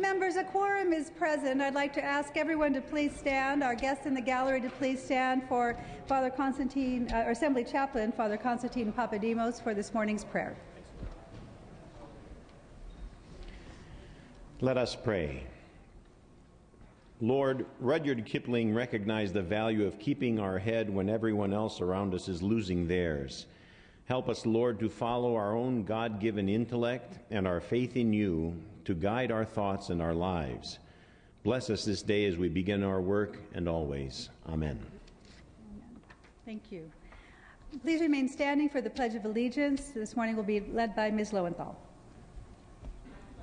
members, a quorum is present. I'd like to ask everyone to please stand, our guests in the gallery to please stand for Father Constantine, or Assembly Chaplain, Father Constantine Papademos, for this morning's prayer. Let us pray. Lord, Rudyard Kipling recognized the value of keeping our head when everyone else around us is losing theirs. Help us, Lord, to follow our own God-given intellect and our faith in you to guide our thoughts and our lives. Bless us this day as we begin our work and always. Amen. Amen. Thank you. Please remain standing for the Pledge of Allegiance. This morning will be led by Ms. Lowenthal.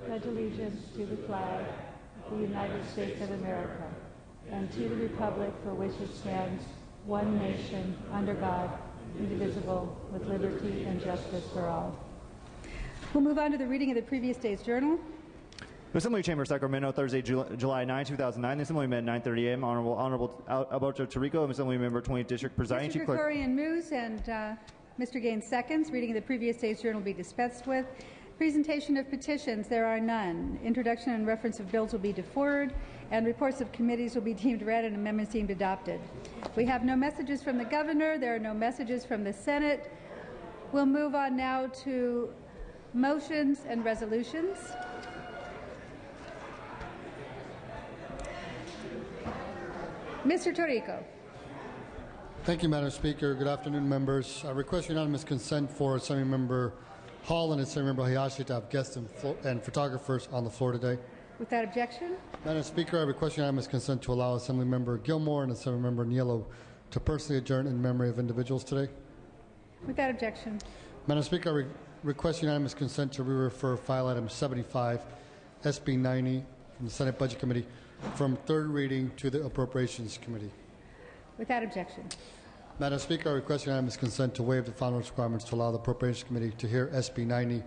Pledge allegiance to the flag of the United States of America and to the republic for which it stands, one nation, under God, indivisible, with liberty and justice for all. We'll move on to the reading of the previous day's journal. Assembly Chamber, Sacramento, Thursday, July 9, 2009. The Assembly met 9:30 a.m. Honorable Alberto Tarico, Assembly Member 20th District, presiding. Mr. Krikorian moves and Mr. Gaines seconds. Reading of the previous day's journal will be dispensed with. Presentation of petitions, there are none. Introduction and reference of bills will be deferred, and reports of committees will be deemed read and amendments deemed adopted. We have no messages from the Governor. There are no messages from the Senate. We'll move on now to motions and resolutions. Mr. Tarico. Thank you, Madam Speaker. Good afternoon, members. I request unanimous consent for Assembly Member Hall and Assembly Member Hayashi to have guests and photographers on the floor today. Without objection. Madam Speaker, I request unanimous consent to allow Assembly Member Gilmore and Assembly Member Niello to personally adjourn in memory of individuals today. Without objection. Madam Speaker, I request unanimous consent to re-refer file item 75, SB 90, from the Senate Budget Committee from third reading to the Appropriations Committee. Without objection. Madam Speaker, I request unanimous consent to waive the final requirements to allow the Appropriations Committee to hear SB 90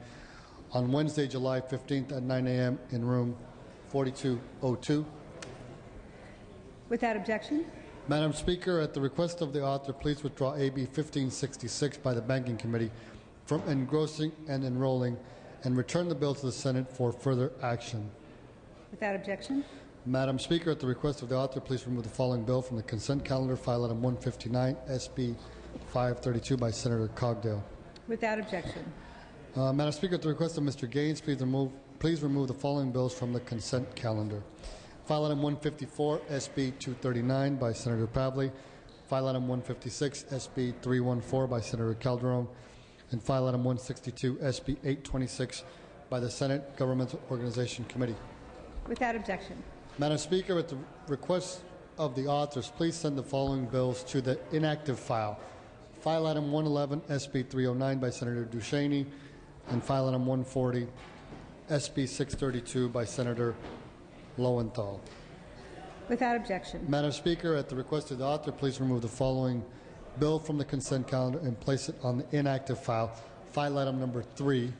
on Wednesday, July 15th at 9 a.m. in room 4202. Without objection. Madam Speaker, at the request of the author, please withdraw AB 1566 by the Banking Committee from engrossing and enrolling and return the bill to the Senate for further action. Without objection. Madam Speaker, at the request of the author, please remove the following bill from the consent calendar, file item 159, SB 532 by Senator Cogdale. Without objection. Madam Speaker, at the request of Mr. Gaines, please remove the following bills from the consent calendar. File item 154, SB 239 by Senator Pavley. File item 156, SB 314 by Senator Calderon. And file item 162, SB 826 by the Senate Governmental Organization Committee. Without objection. Madam Speaker, at the request of the authors, please send the following bills to the inactive file. File item 111, SB 309 by Senator Duchesne, and file item 140, SB 632 by Senator Lowenthal. Without objection. Madam Speaker, at the request of the author, please remove the following bill from the consent calendar and place it on the inactive file. File item number 3,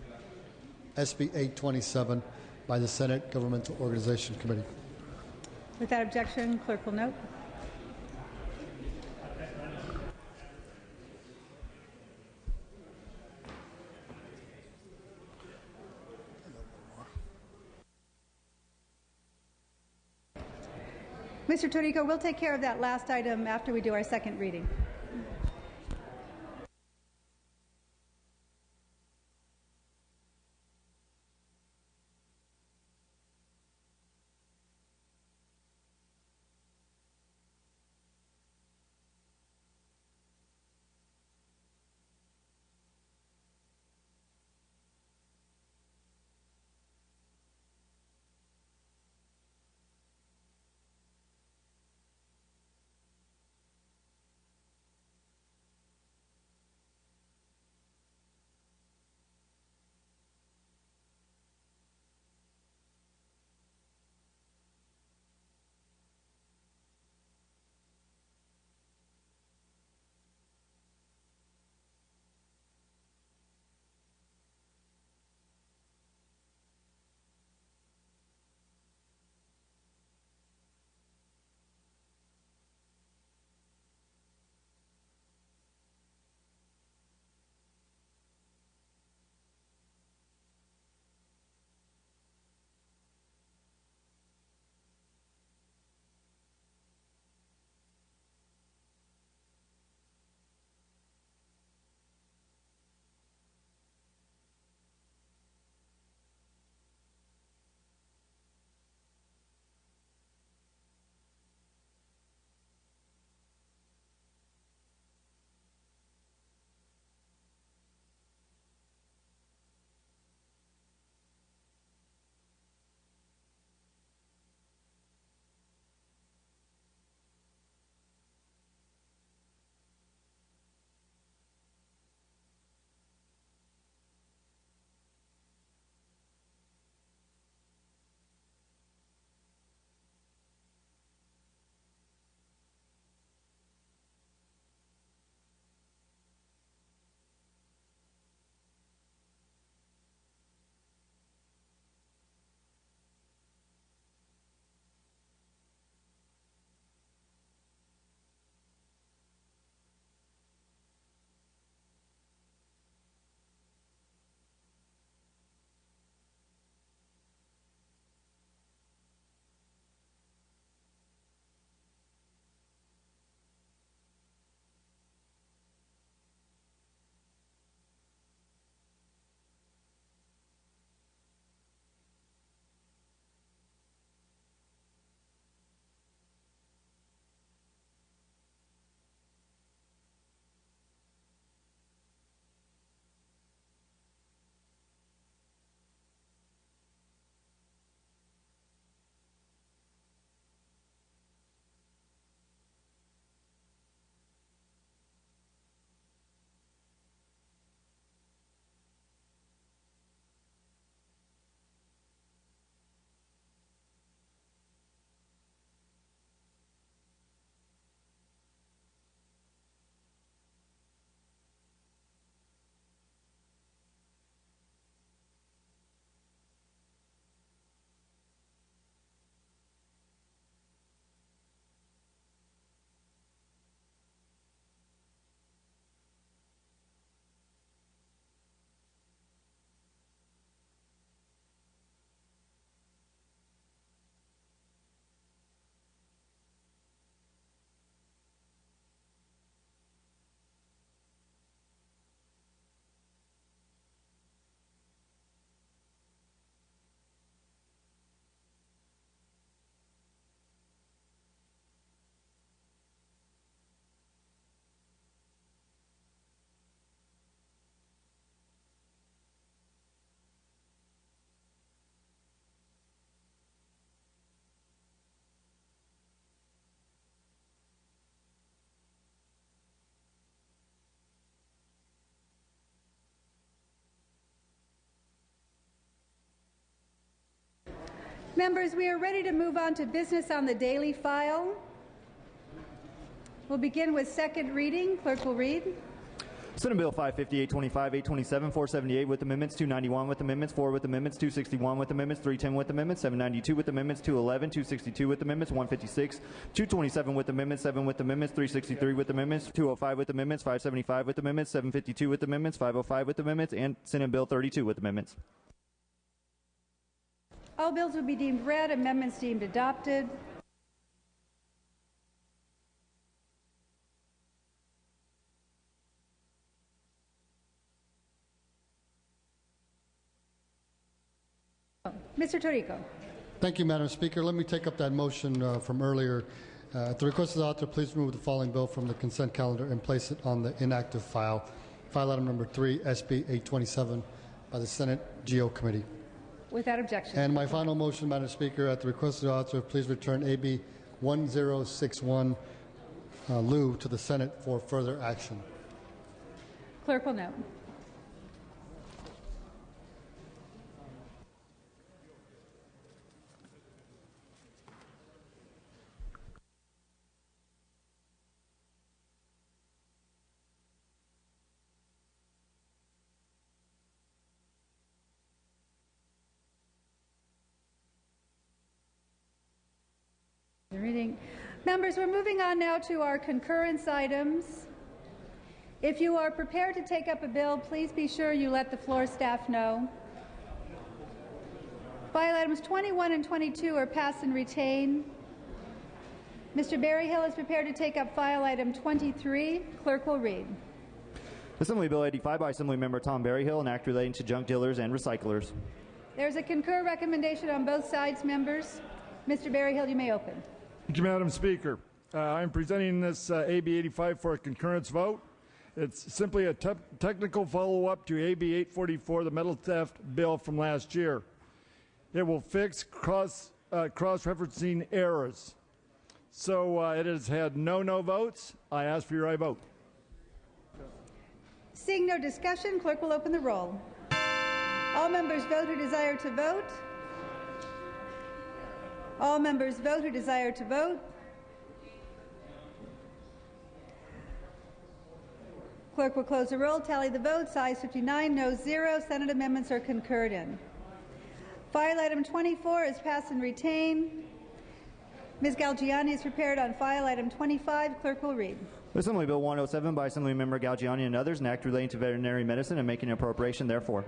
SB 827 by the Senate Governmental Organization Committee. Without objection, clerk will note. Mr. Tarico, we'll take care of that last item after we do our second reading. Members, we are ready to move on to business on the daily file. We'll begin with second reading. Clerk will read. Senate Bill 550, 825, 827, 478 with amendments, 291 with amendments, 4 with amendments, 261 with amendments, 310 with amendments, 792 with amendments, 211, 262 with amendments, 156, 227 with amendments, 7 with amendments, 363 with amendments, 205 with amendments, 575 with amendments, 752 with amendments, 505 with amendments, and Senate Bill 32 with amendments. All bills will be deemed read, amendments deemed adopted. Mr. Torrico. Thank you, Madam Speaker. Let me take up that motion from earlier. At the request of the author, please remove the following bill from the consent calendar and place it on the inactive file. File item number 3, SB 827, by the Senate GO Committee. Without objection. And my final motion, Madam Speaker, at the request of the author, please return AB 1061, Lieu, to the Senate for further action. Clerk will note. Reading. Members, we're moving on now to our concurrence items. If you are prepared to take up a bill, please be sure you let the floor staff know. File items 21 and 22 are pass and retain. Mr. Berryhill is prepared to take up file item 23. Clerk will read. Assembly Bill 85 by Assemblymember Tom Berryhill, an act relating to junk dealers and recyclers. There's a concur recommendation on both sides, members. Mr. Berryhill, you may open. Thank you, Madam Speaker. I'm presenting this AB 85 for a concurrence vote. It's simply a technical follow-up to AB 844, the metal theft bill from last year. It will fix cross-referencing errors. So it has had no votes. I ask for your aye vote. Seeing no discussion, clerk will open the roll. All members vote who desire to vote. All members vote who desire to vote. Clerk will close the roll, tally the votes. Ayes 59, noes 0. Senate amendments are concurred in. File item 24 is pass and retain. Ms. Galgiani is prepared on file item 25. Clerk will read. Assembly Bill 107 by Assemblymember Galgiani and others, an act relating to veterinary medicine and making an appropriation therefore.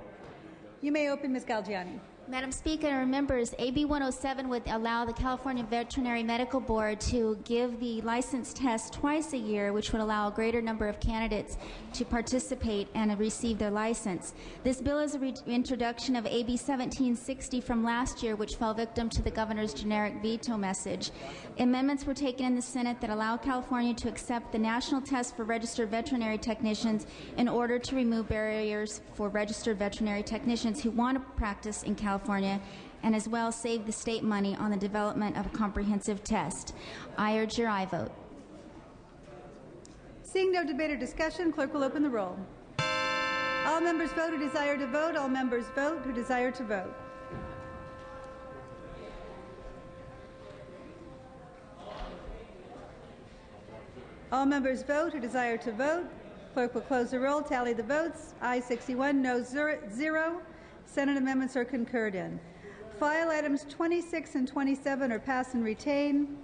You may open, Ms. Galgiani. Madam Speaker and members, AB 107 would allow the California Veterinary Medical Board to give the license test twice a year, which would allow a greater number of candidates to participate and receive their license. This bill is a reintroduction of AB 1760 from last year, which fell victim to the governor's generic veto message. Amendments were taken in the Senate that allow California to accept the national test for registered veterinary technicians in order to remove barriers for registered veterinary technicians who want to practice in California, and as well save the state money on the development of a comprehensive test. I urge your aye vote. Seeing no debate or discussion, clerk will open the roll. All members vote who desire to vote. All members vote who desire to vote. All members vote who desire to vote. Clerk will close the roll, tally the votes. Ayes 61, noes 0. Senate amendments are concurred in. File items 26 and 27 are pass and retain.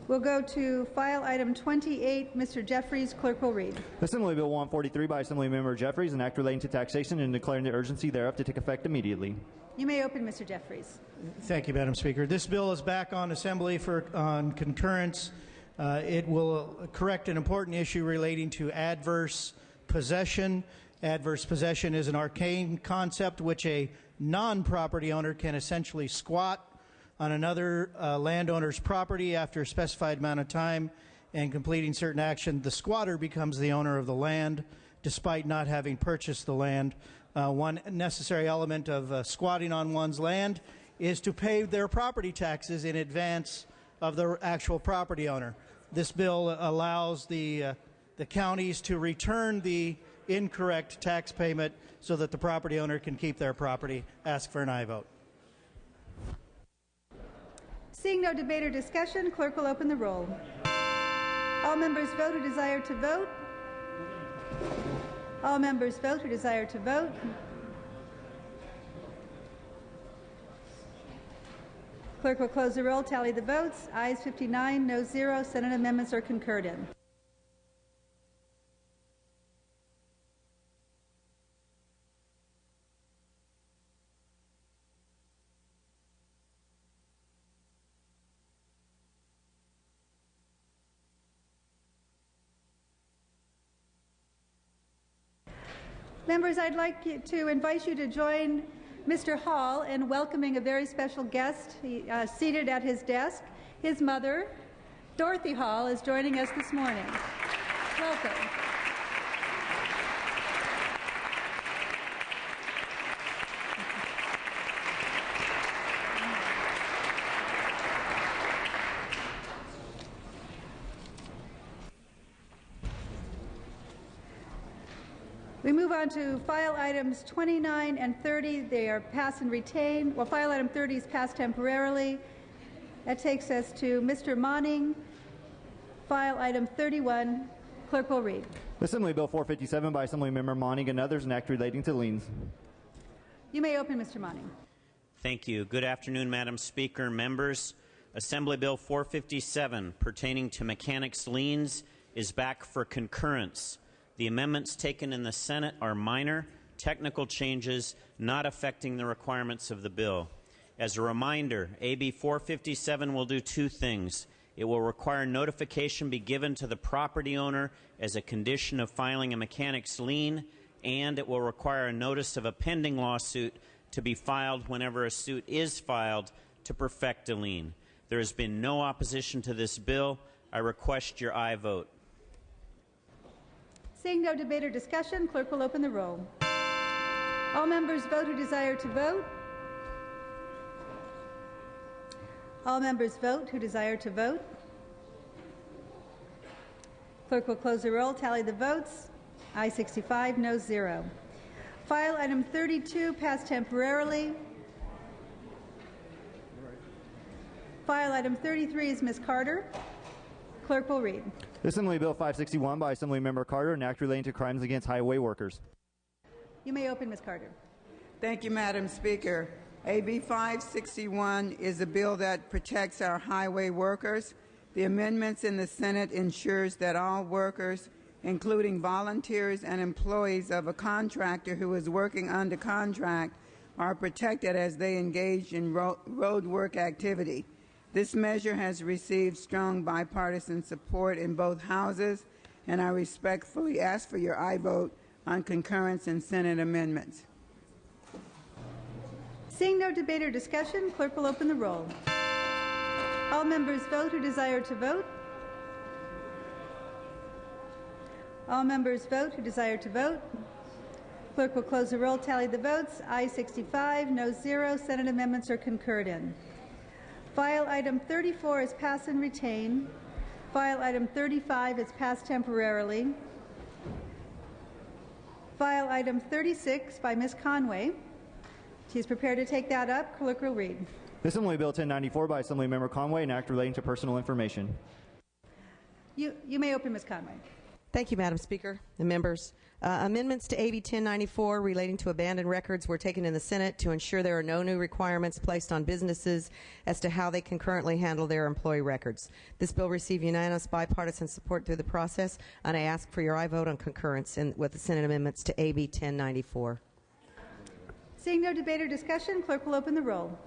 We'll go to file item 28. Mr. Jeffries, clerk will read. Assembly Bill 143 by Assemblymember Jeffries, an act relating to taxation and declaring the urgency thereof to take effect immediately. You may open, Mr. Jeffries. Thank you, Madam Speaker. This bill is back on Assembly on concurrence. It will correct an important issue relating to adverse possession. Adverse possession is an arcane concept which a non-property owner can essentially squat on another landowner's property after a specified amount of time and completing certain action. The squatter becomes the owner of the land despite not having purchased the land. One necessary element of squatting on one's land is to pay their property taxes in advance of the actual property owner. This bill allows the counties to return the incorrect tax payment so that the property owner can keep their property. Ask for an aye vote. Seeing no debate or discussion, clerk will open the roll. All members vote who desire to vote. All members vote who desire to vote. Clerk will close the roll, tally the votes. Ayes 59, no 0. Senate amendments are concurred in. Members, I'd like to invite you to join Mr. Hall in welcoming a very special guest seated at his desk. His mother, Dorothy Hall, is joining us this morning. Welcome. We move on to file items 29 and 30. They are pass and retain. Well, file item 30 is passed temporarily. That takes us to Mr. Monning. File item 31. Clerk will read. Assembly Bill 457 by Assemblymember Monning and others, an act relating to liens. You may open, Mr. Monning. Thank you. Good afternoon, Madam Speaker, members. Assembly Bill 457 pertaining to mechanics liens is back for concurrence. The amendments taken in the Senate are minor, technical changes not affecting the requirements of the bill. As a reminder, AB 457 will do two things. It will require notification be given to the property owner as a condition of filing a mechanics lien, and it will require a notice of a pending lawsuit to be filed whenever a suit is filed to perfect a lien. There has been no opposition to this bill. I request your aye vote. Seeing no debate or discussion, clerk will open the roll. All members vote who desire to vote. All members vote who desire to vote. Clerk will close the roll, tally the votes. Aye 65, no 0. File item 32 passed temporarily. File item 33 is Ms. Carter. Clerk will read. Assembly Bill 561 by Assemblymember Carter, an act relating to crimes against highway workers. You may open, Ms. Carter. Thank you, Madam Speaker. AB 561 is a bill that protects our highway workers. The amendments in the Senate ensures that all workers, including volunteers and employees of a contractor who is working under contract, are protected as they engage in road work activity. This measure has received strong bipartisan support in both houses, and I respectfully ask for your aye vote on concurrence in Senate amendments. Seeing no debate or discussion, clerk will open the roll. All members vote who desire to vote. All members vote who desire to vote. Clerk will close the roll, tally the votes. Aye 65, no 0. Senate amendments are concurred in. File item 34 is pass and retain. File item 35 is passed temporarily. File item 36 by Ms. Conway. She's prepared to take that up. Clerk will read. Assembly Bill 1094 by Assemblymember Conway, an act relating to personal information. You may open, Ms. Conway. Thank you, Madam Speaker and members. Amendments to AB 1094 relating to abandoned records were taken in the Senate to ensure there are no new requirements placed on businesses as to how they can currently handle their employee records. This bill received unanimous bipartisan support through the process, and I ask for your aye vote on concurrence with the Senate amendments to AB 1094. Seeing no debate or discussion, clerk will open the roll.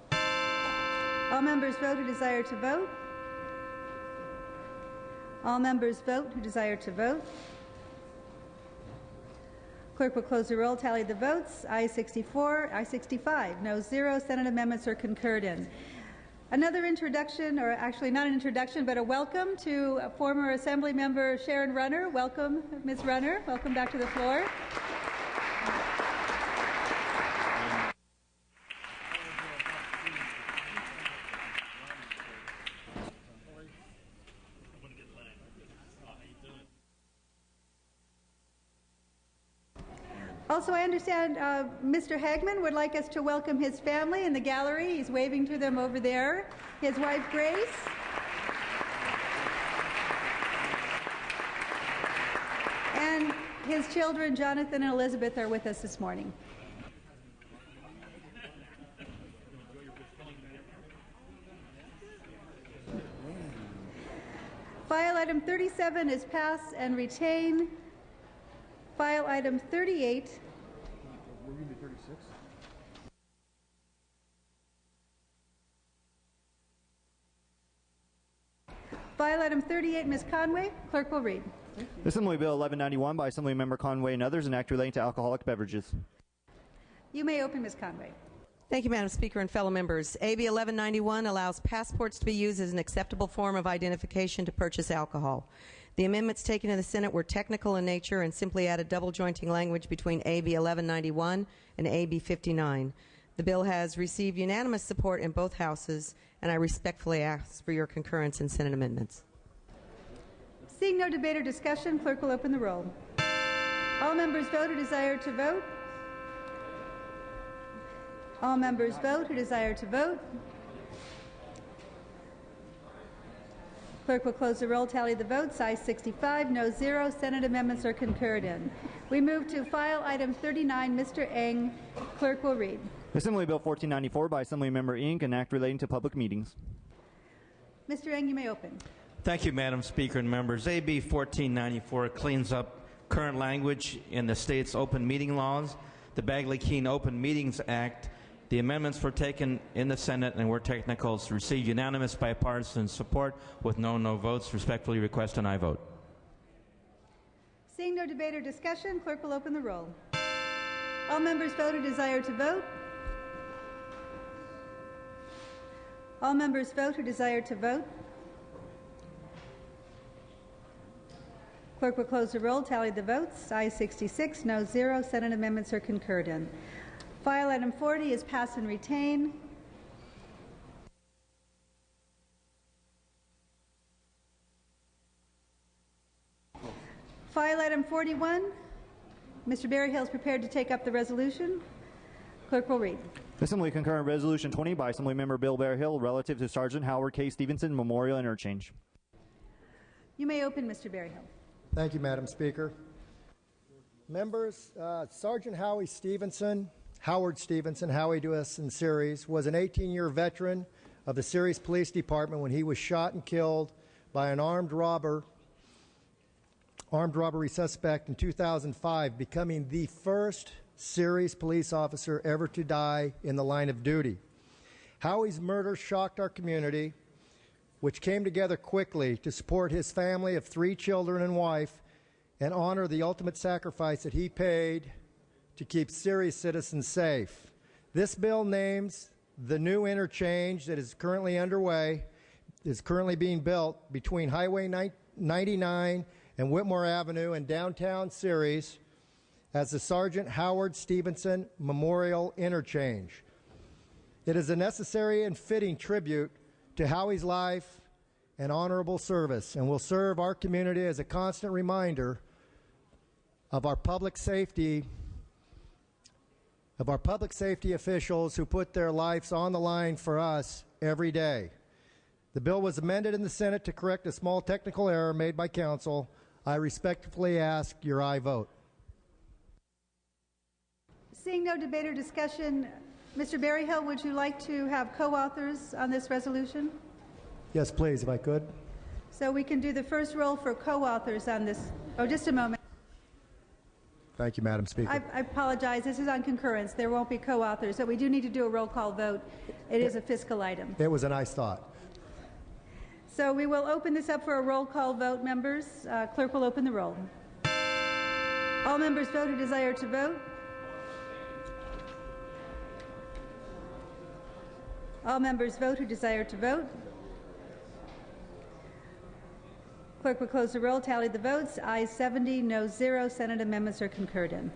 All members vote who desire to vote. All members vote who desire to vote. Clerk will close the roll, tally the votes. Aye 64, aye 65, no 0. Senate amendments are concurred in. Another introduction, or actually not an introduction, but a welcome to former Assembly Member Sharon Runner. Welcome, Ms. Runner. Welcome back to the floor. Also, I understand Mr. Hagman would like us to welcome his family in the gallery. He's waving to them over there. His wife, Grace. And his children, Jonathan and Elizabeth, are with us this morning. File item 37 is pass and retain. File item 38. File item 38, Ms. Conway. Clerk will read. Assembly Bill 1191 by Assemblymember Conway and others, an act relating to alcoholic beverages. You may open, Ms. Conway. Thank you, Madam Speaker and fellow members. AB 1191 allows passports to be used as an acceptable form of identification to purchase alcohol. The amendments taken in the Senate were technical in nature and simply added double jointing language between AB 1191 and AB 59. The bill has received unanimous support in both houses, and I respectfully ask for your concurrence in Senate amendments. Seeing no debate or discussion, clerk will open the roll. All members vote who desire to vote. All members vote who desire to vote. Clerk will close the roll, tally the votes. Ayes 65, no 0. Senate amendments are concurred in. We move to file item 39. Mr. Eng, clerk will read. Assembly Bill 1494 by Assemblymember Inc., an act relating to public meetings. Mr. Eng, you may open. Thank you, Madam Speaker and members. AB 1494 cleans up current language in the state's open meeting laws, the Bagley-Keene Open Meetings Act. The amendments were taken in the Senate and were technicals, received unanimous bipartisan support with no votes. Respectfully request an aye vote. Seeing no debate or discussion, clerk will open the roll. All members vote who desire to vote. All members vote who desire to vote. Clerk will close the roll, tally the votes. Ayes 66, no 0. Senate amendments are concurred in. File item 40 is pass and retain. File item 41. Mr. Berryhill is prepared to take up the resolution. Clerk will read. Assembly concurrent Resolution 20 by Assemblymember Bill Berryhill relative to Sergeant Howard K. Stevenson Memorial Interchange. You may open, Mr. Berryhill. Thank you, Madam Speaker. Members, Sergeant Howard Stevenson, Howie to us in Ceres, was an 18-year veteran of the Ceres Police Department when he was shot and killed by an armed robbery suspect in 2005, becoming the first Ceres police officer ever to die in the line of duty. Howie's murder shocked our community, which came together quickly to support his family of 3 children and wife and honor the ultimate sacrifice that he paid to keep Ceres citizens safe. This bill names the new interchange that is currently underway, is currently being built between Highway 99 and Whitmore Avenue in downtown Ceres as the Sergeant Howard Stevenson Memorial Interchange. It is a necessary and fitting tribute to Howie's life and honorable service, and will serve our community as a constant reminder of our public safety officials who put their lives on the line for us every day. The bill was amended in the Senate to correct a small technical error made by counsel. I respectfully ask your aye vote. Seeing no debate or discussion, Mr. Berryhill, would you like to have co-authors on this resolution? Yes, please, if I could. So we can do the first roll for co-authors on this. Oh, just a moment. Thank you, Madam Speaker. I apologize. This is on concurrence. There won't be co-authors, so we do need to do a roll call vote. It is a fiscal item. It was a nice thought. So we will open this up for a roll call vote, members. Clerk will open the roll. All members vote who desire to vote. All members vote who desire to vote. Clerk will close the roll, tally the votes. Ayes 70, no 0. Senate amendments are concurred in.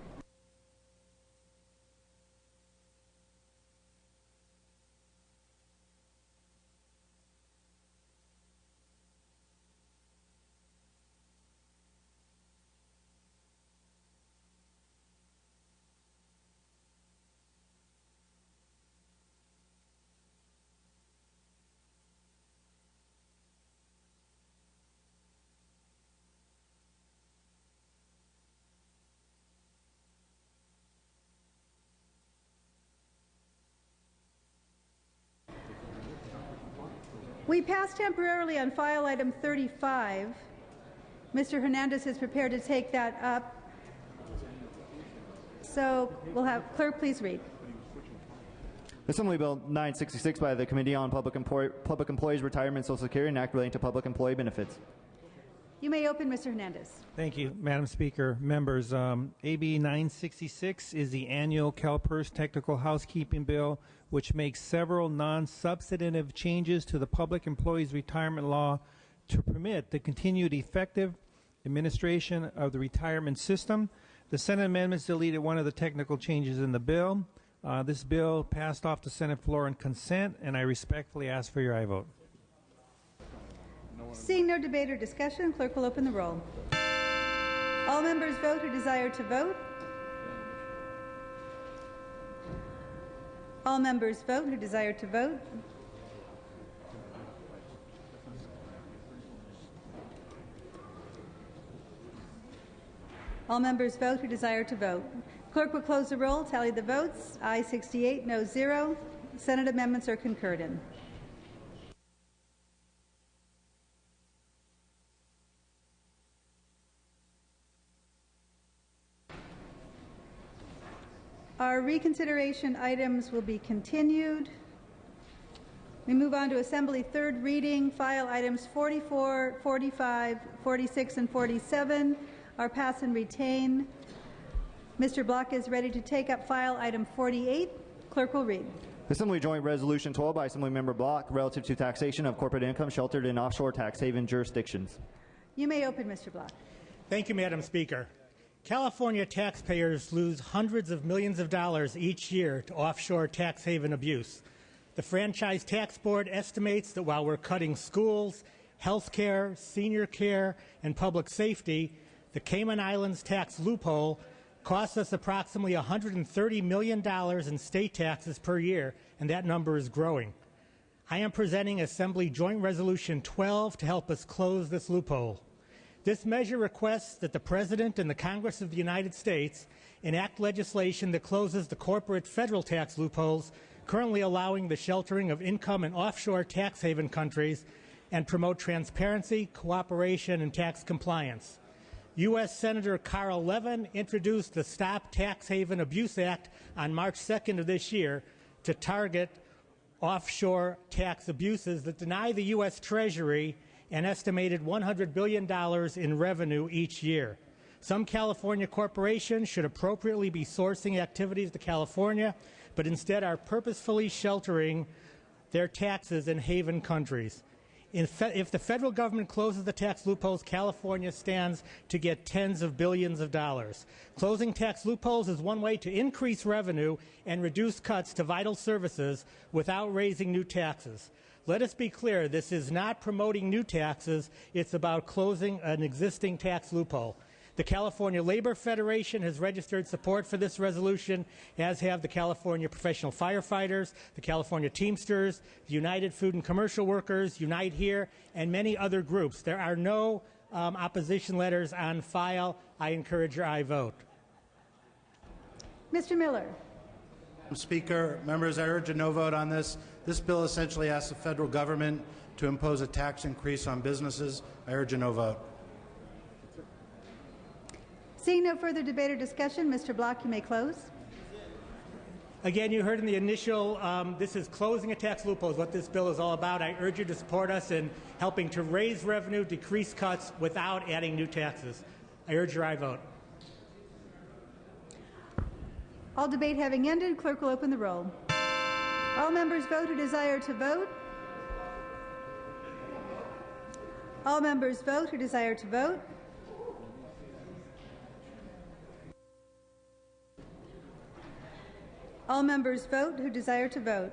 We passed temporarily on file item 35. Mr. Hernandez is prepared to take that up. So we'll have clerk please read. Assembly Bill 966 by the Committee on Public Employees Retirement, Social Security, and Act relating to public employee benefits. You may open, Mr. Hernandez. Thank you, Madam Speaker. Members, AB 966 is the annual CalPERS Technical Housekeeping Bill, which makes several non-substantive changes to the Public Employees Retirement Law to permit the continued effective administration of the retirement system. The Senate amendments deleted one of the technical changes in the bill. This bill passed off the Senate floor in consent, and I respectfully ask for your aye vote. Seeing no debate or discussion, clerk will open the roll. All members vote who desire to vote. All members vote who desire to vote. All members vote who desire to vote. Clerk will close the roll, tally the votes. Aye 68, no 0. Senate amendments are concurred in. Our reconsideration items will be continued. We move on to Assembly third reading. File items 44, 45, 46, and 47 are pass and retain. Mr. Block is ready to take up file item 48. Clerk will read. Assembly Joint Resolution 12 by Assemblymember Block relative to taxation of corporate income sheltered in offshore tax haven jurisdictions. You may open, Mr. Block. Thank you, Madam Speaker. California taxpayers lose hundreds of millions of dollars each year to offshore tax haven abuse. The Franchise Tax Board estimates that while we're cutting schools, health care, senior care, and public safety, the Cayman Islands tax loophole costs us approximately $130 million in state taxes per year, and that number is growing. I am presenting Assembly Joint Resolution 12 to help us close this loophole. This measure requests that the President and the Congress of the United States enact legislation that closes the corporate federal tax loopholes currently allowing the sheltering of income in offshore tax haven countries and promote transparency, cooperation, and tax compliance. U.S. Senator Carl Levin introduced the Stop Tax Haven Abuse Act on March 2nd of this year to target offshore tax abuses that deny the U.S. Treasury an estimated $100 billion in revenue each year. Some California corporations should appropriately be sourcing activities to California, but instead are purposefully sheltering their taxes in haven countries. If the federal government closes the tax loopholes, California stands to get tens of billions of dollars. Closing tax loopholes is one way to increase revenue and reduce cuts to vital services without raising new taxes. Let us be clear, this is not promoting new taxes, it's about closing an existing tax loophole. The California Labor Federation has registered support for this resolution, as have the California Professional Firefighters, the California Teamsters, the United Food and Commercial Workers, Unite Here, and many other groups. There are no opposition letters on file. I encourage your aye vote. Mr. Miller. Madam Speaker, members, I urge a no vote on this. This bill essentially asks the federal government to impose a tax increase on businesses. I urge a no vote. Seeing no further debate or discussion, Mr. Block, you may close. Again, you heard in the initial, this is closing a tax loophole is what this bill is all about. I urge you to support us in helping to raise revenue, decrease cuts without adding new taxes. I urge your aye vote. All debate having ended, clerk will open the roll. All members vote who desire to vote. All members vote who desire to vote. All members vote who desire to vote.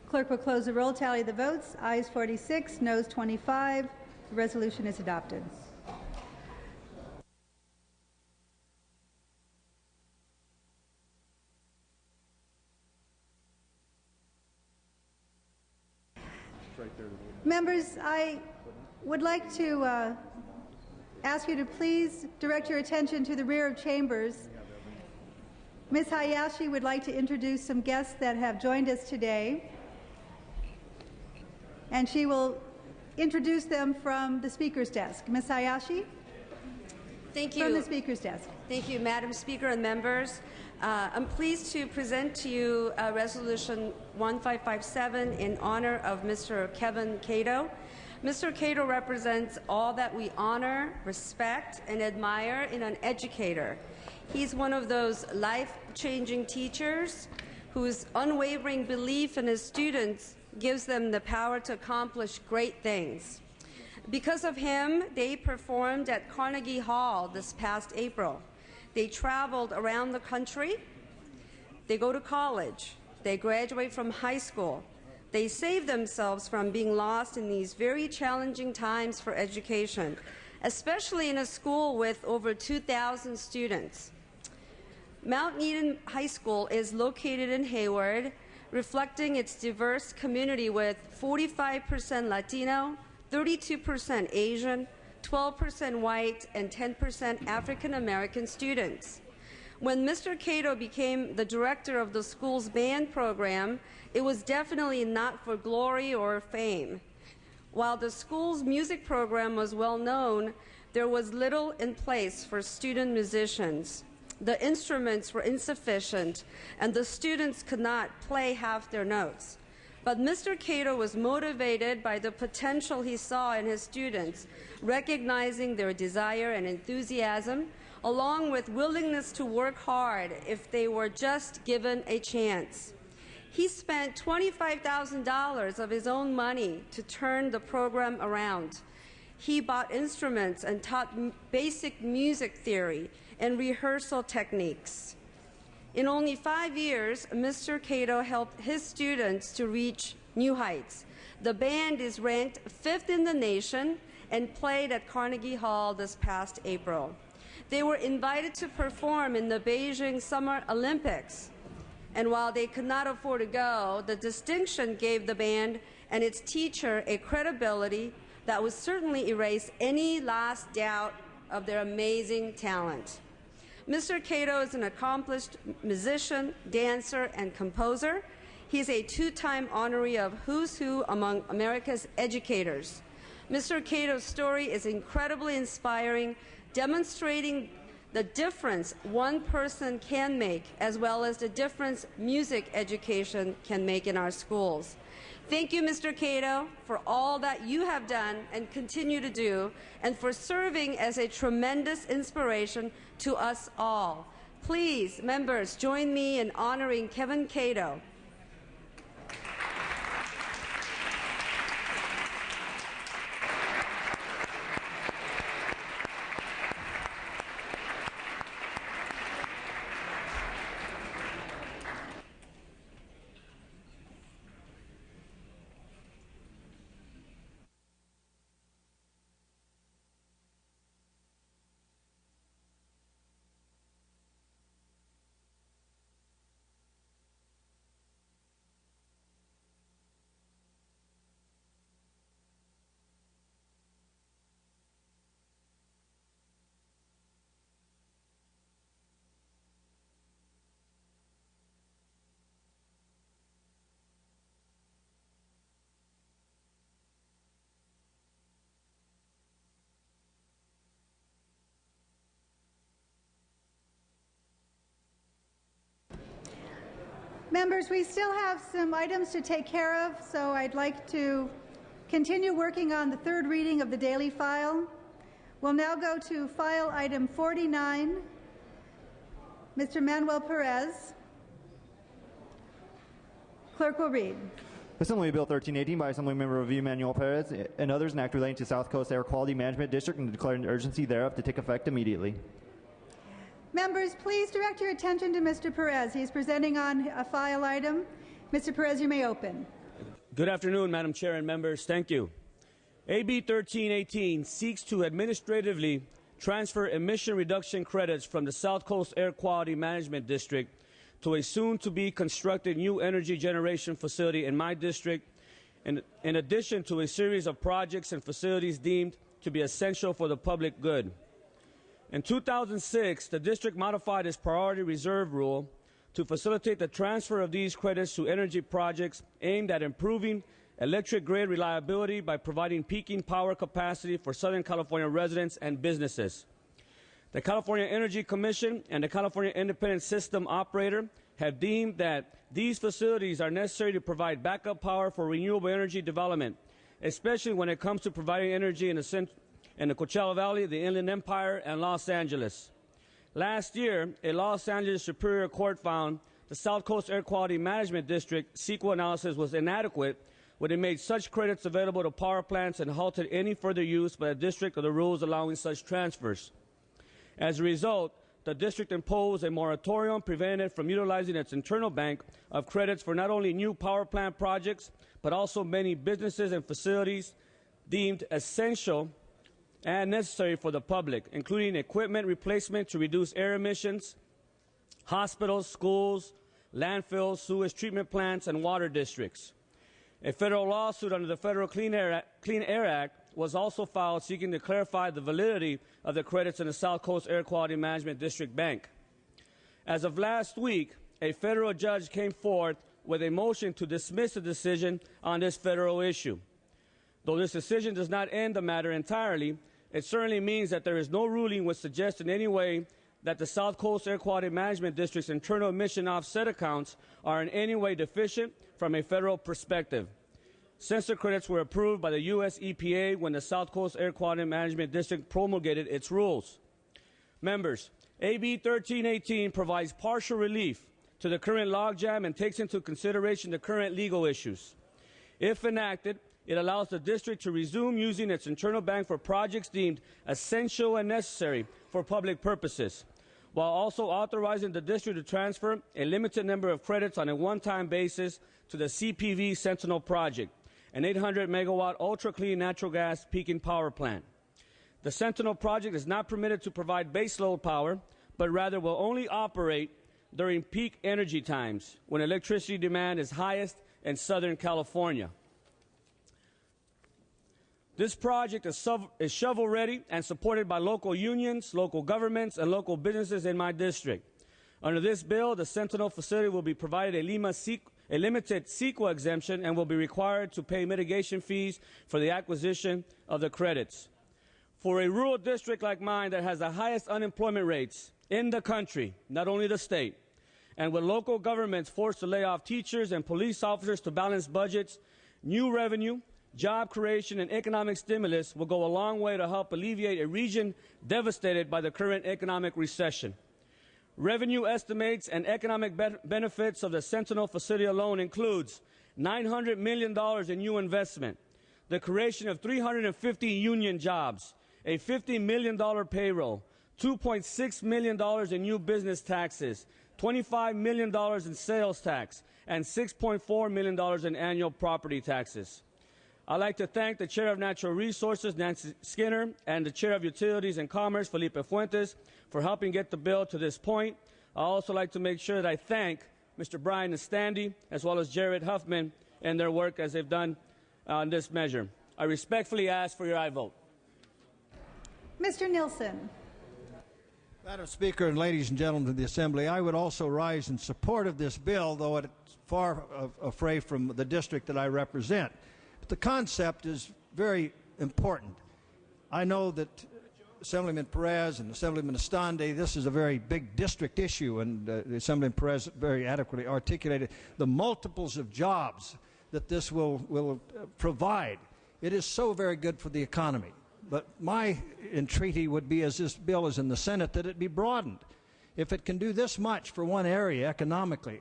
Clerk will close the roll, tally the votes. Ayes 46, noes 25. The resolution is adopted. Members, I would like to ask you to please direct your attention to the rear of chambers. Ms. Hayashi would like to introduce some guests that have joined us today, and she will introduce them from the Speaker's desk. Ms. Hayashi? Thank you. From the Speaker's desk. Thank you, Madam Speaker and members. I'm pleased to present to you Resolution 1557 in honor of Mr. Kevin Cato. Mr. Cato represents all that we honor, respect, and admire in an educator. He's one of those life-changing teachers whose unwavering belief in his students gives them the power to accomplish great things. Because of him, they performed at Carnegie Hall this past April. They traveled around the country. They go to college. They graduate from high school. They save themselves from being lost in these very challenging times for education, especially in a school with over 2,000 students. Mount Eden High School is located in Hayward, reflecting its diverse community with 45% Latino, 32% Asian, 12% white, and 10% African American students. When Mr. Cato became the director of the school's band program, it was definitely not for glory or fame. While the school's music program was well known, there was little in place for student musicians. The instruments were insufficient, and the students could not play half their notes. But Mr. Cato was motivated by the potential he saw in his students, recognizing their desire and enthusiasm, along with willingness to work hard if they were just given a chance. He spent $25,000 of his own money to turn the program around. He bought instruments and taught basic music theory and rehearsal techniques. In only 5 years, Mr. Cato helped his students to reach new heights. The band is ranked 5th in the nation and played at Carnegie Hall this past April. They were invited to perform in the Beijing Summer Olympics. And while they could not afford to go, the distinction gave the band and its teacher a credibility that would certainly erase any last doubt of their amazing talent. Mr. Cato is an accomplished musician, dancer, and composer. He's a two-time honoree of Who's Who among America's educators. Mr. Cato's story is incredibly inspiring, demonstrating the difference one person can make, as well as the difference music education can make in our schools. Thank you, Mr. Cato, for all that you have done and continue to do, and for serving as a tremendous inspiration to us all. Please, members, join me in honoring Kevin Cato. Members, we still have some items to take care of, so I'd like to continue working on the third reading of the daily file. We'll now go to file item 49. Mr. Manuel Perez. Clerk will read. Assembly Bill 1318 by Assemblymember Review Manuel Perez and others, an act relating to South Coast Air Quality Management District and declaring an urgency thereof to take effect immediately. Members, please direct your attention to Mr. Perez. He is presenting on a file item. Mr. Perez, you may open. Good afternoon, Madam Chair and members. Thank you. AB 1318 seeks to administratively transfer emission reduction credits from the South Coast Air Quality Management District to a soon-to-be constructed new energy generation facility in my district, in addition to a series of projects and facilities deemed to be essential for the public good. In 2006, the district modified its priority reserve rule to facilitate the transfer of these credits to energy projects aimed at improving electric grid reliability by providing peaking power capacity for Southern California residents and businesses. The California Energy Commission and the California Independent System Operator have deemed that these facilities are necessary to provide backup power for renewable energy development, especially when it comes to providing energy in the Coachella Valley, the Inland Empire, and Los Angeles. Last year, a Los Angeles Superior Court found the South Coast Air Quality Management District CEQA analysis was inadequate when it made such credits available to power plants and halted any further use by the district of the rules allowing such transfers. As a result, the district imposed a moratorium preventing it from utilizing its internal bank of credits for not only new power plant projects, but also many businesses and facilities deemed essential and necessary for the public, including equipment replacement to reduce air emissions, hospitals, schools, landfills, sewage treatment plants, and water districts. A federal lawsuit under the Federal Clean Air Act was also filed seeking to clarify the validity of the credits in the South Coast Air Quality Management District Bank. As of last week, a federal judge came forth with a motion to dismiss the decision on this federal issue. Though this decision does not end the matter entirely, it certainly means that there is no ruling which suggests in any way that the South Coast Air Quality Management District's internal emission offset accounts are in any way deficient from a federal perspective. Since the credits were approved by the U.S. EPA when the South Coast Air Quality Management District promulgated its rules. Members, AB 1318 provides partial relief to the current logjam and takes into consideration the current legal issues. If enacted, it allows the district to resume using its internal bank for projects deemed essential and necessary for public purposes, while also authorizing the district to transfer a limited number of credits on a one-time basis to the CPV Sentinel project, an 800-megawatt ultra-clean natural gas peaking power plant. The Sentinel project is not permitted to provide baseload power, but rather will only operate during peak energy times when electricity demand is highest in Southern California. This project is shovel-ready and supported by local unions, local governments, and local businesses in my district. Under this bill, the Sentinel facility will be provided a limited CEQA exemption and will be required to pay mitigation fees for the acquisition of the credits. For a rural district like mine that has the highest unemployment rates in the country, not only the state, and with local governments forced to lay off teachers and police officers to balance budgets, new revenue, job creation, and economic stimulus will go a long way to help alleviate a region devastated by the current economic recession. Revenue estimates and economic benefits of the Sentinel facility alone includes $900 million in new investment, the creation of 350 union jobs, a $50 million payroll, $2.6 million in new business taxes, $25 million in sales tax, and $6.4 million in annual property taxes. I'd like to thank the Chair of Natural Resources, Nancy Skinner, and the Chair of Utilities and Commerce, Felipe Fuentes, for helping get the bill to this point. I'd also like to make sure that I thank Mr. Brian Estandi, as well as Jared Huffman, and their work as they've done on this measure. I respectfully ask for your aye vote. Mr. Nielsen. Madam Speaker and ladies and gentlemen of the Assembly, I would also rise in support of this bill, though it's far away from the district that I represent. But the concept is very important. I know that Assemblyman Perez and Assemblyman Estandi, this is a very big district issue, and Assemblyman Perez very adequately articulated the multiples of jobs that this will provide. It is so very good for the economy. But my entreaty would be, as this bill is in the Senate, that it be broadened. If it can do this much for one area economically,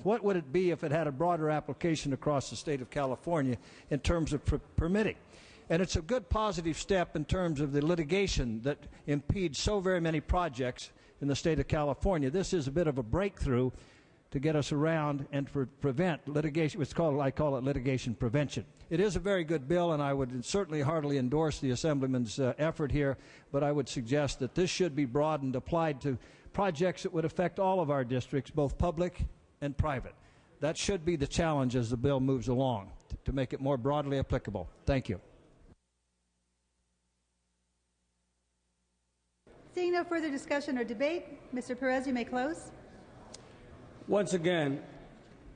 what would it be if it had a broader application across the state of California in terms of permitting? And it's a good positive step in terms of the litigation that impedes so very many projects in the state of California. This is a bit of a breakthrough to get us around and prevent litigation. I call it litigation prevention. It is a very good bill, and I would certainly heartily endorse the Assemblyman's effort here, but I would suggest that this should be broadened, applied to projects that would affect all of our districts, both public and private. That should be the challenge as the bill moves along, to make it more broadly applicable. Thank you. Seeing no further discussion or debate, Mr. Perez, you may close. Once again,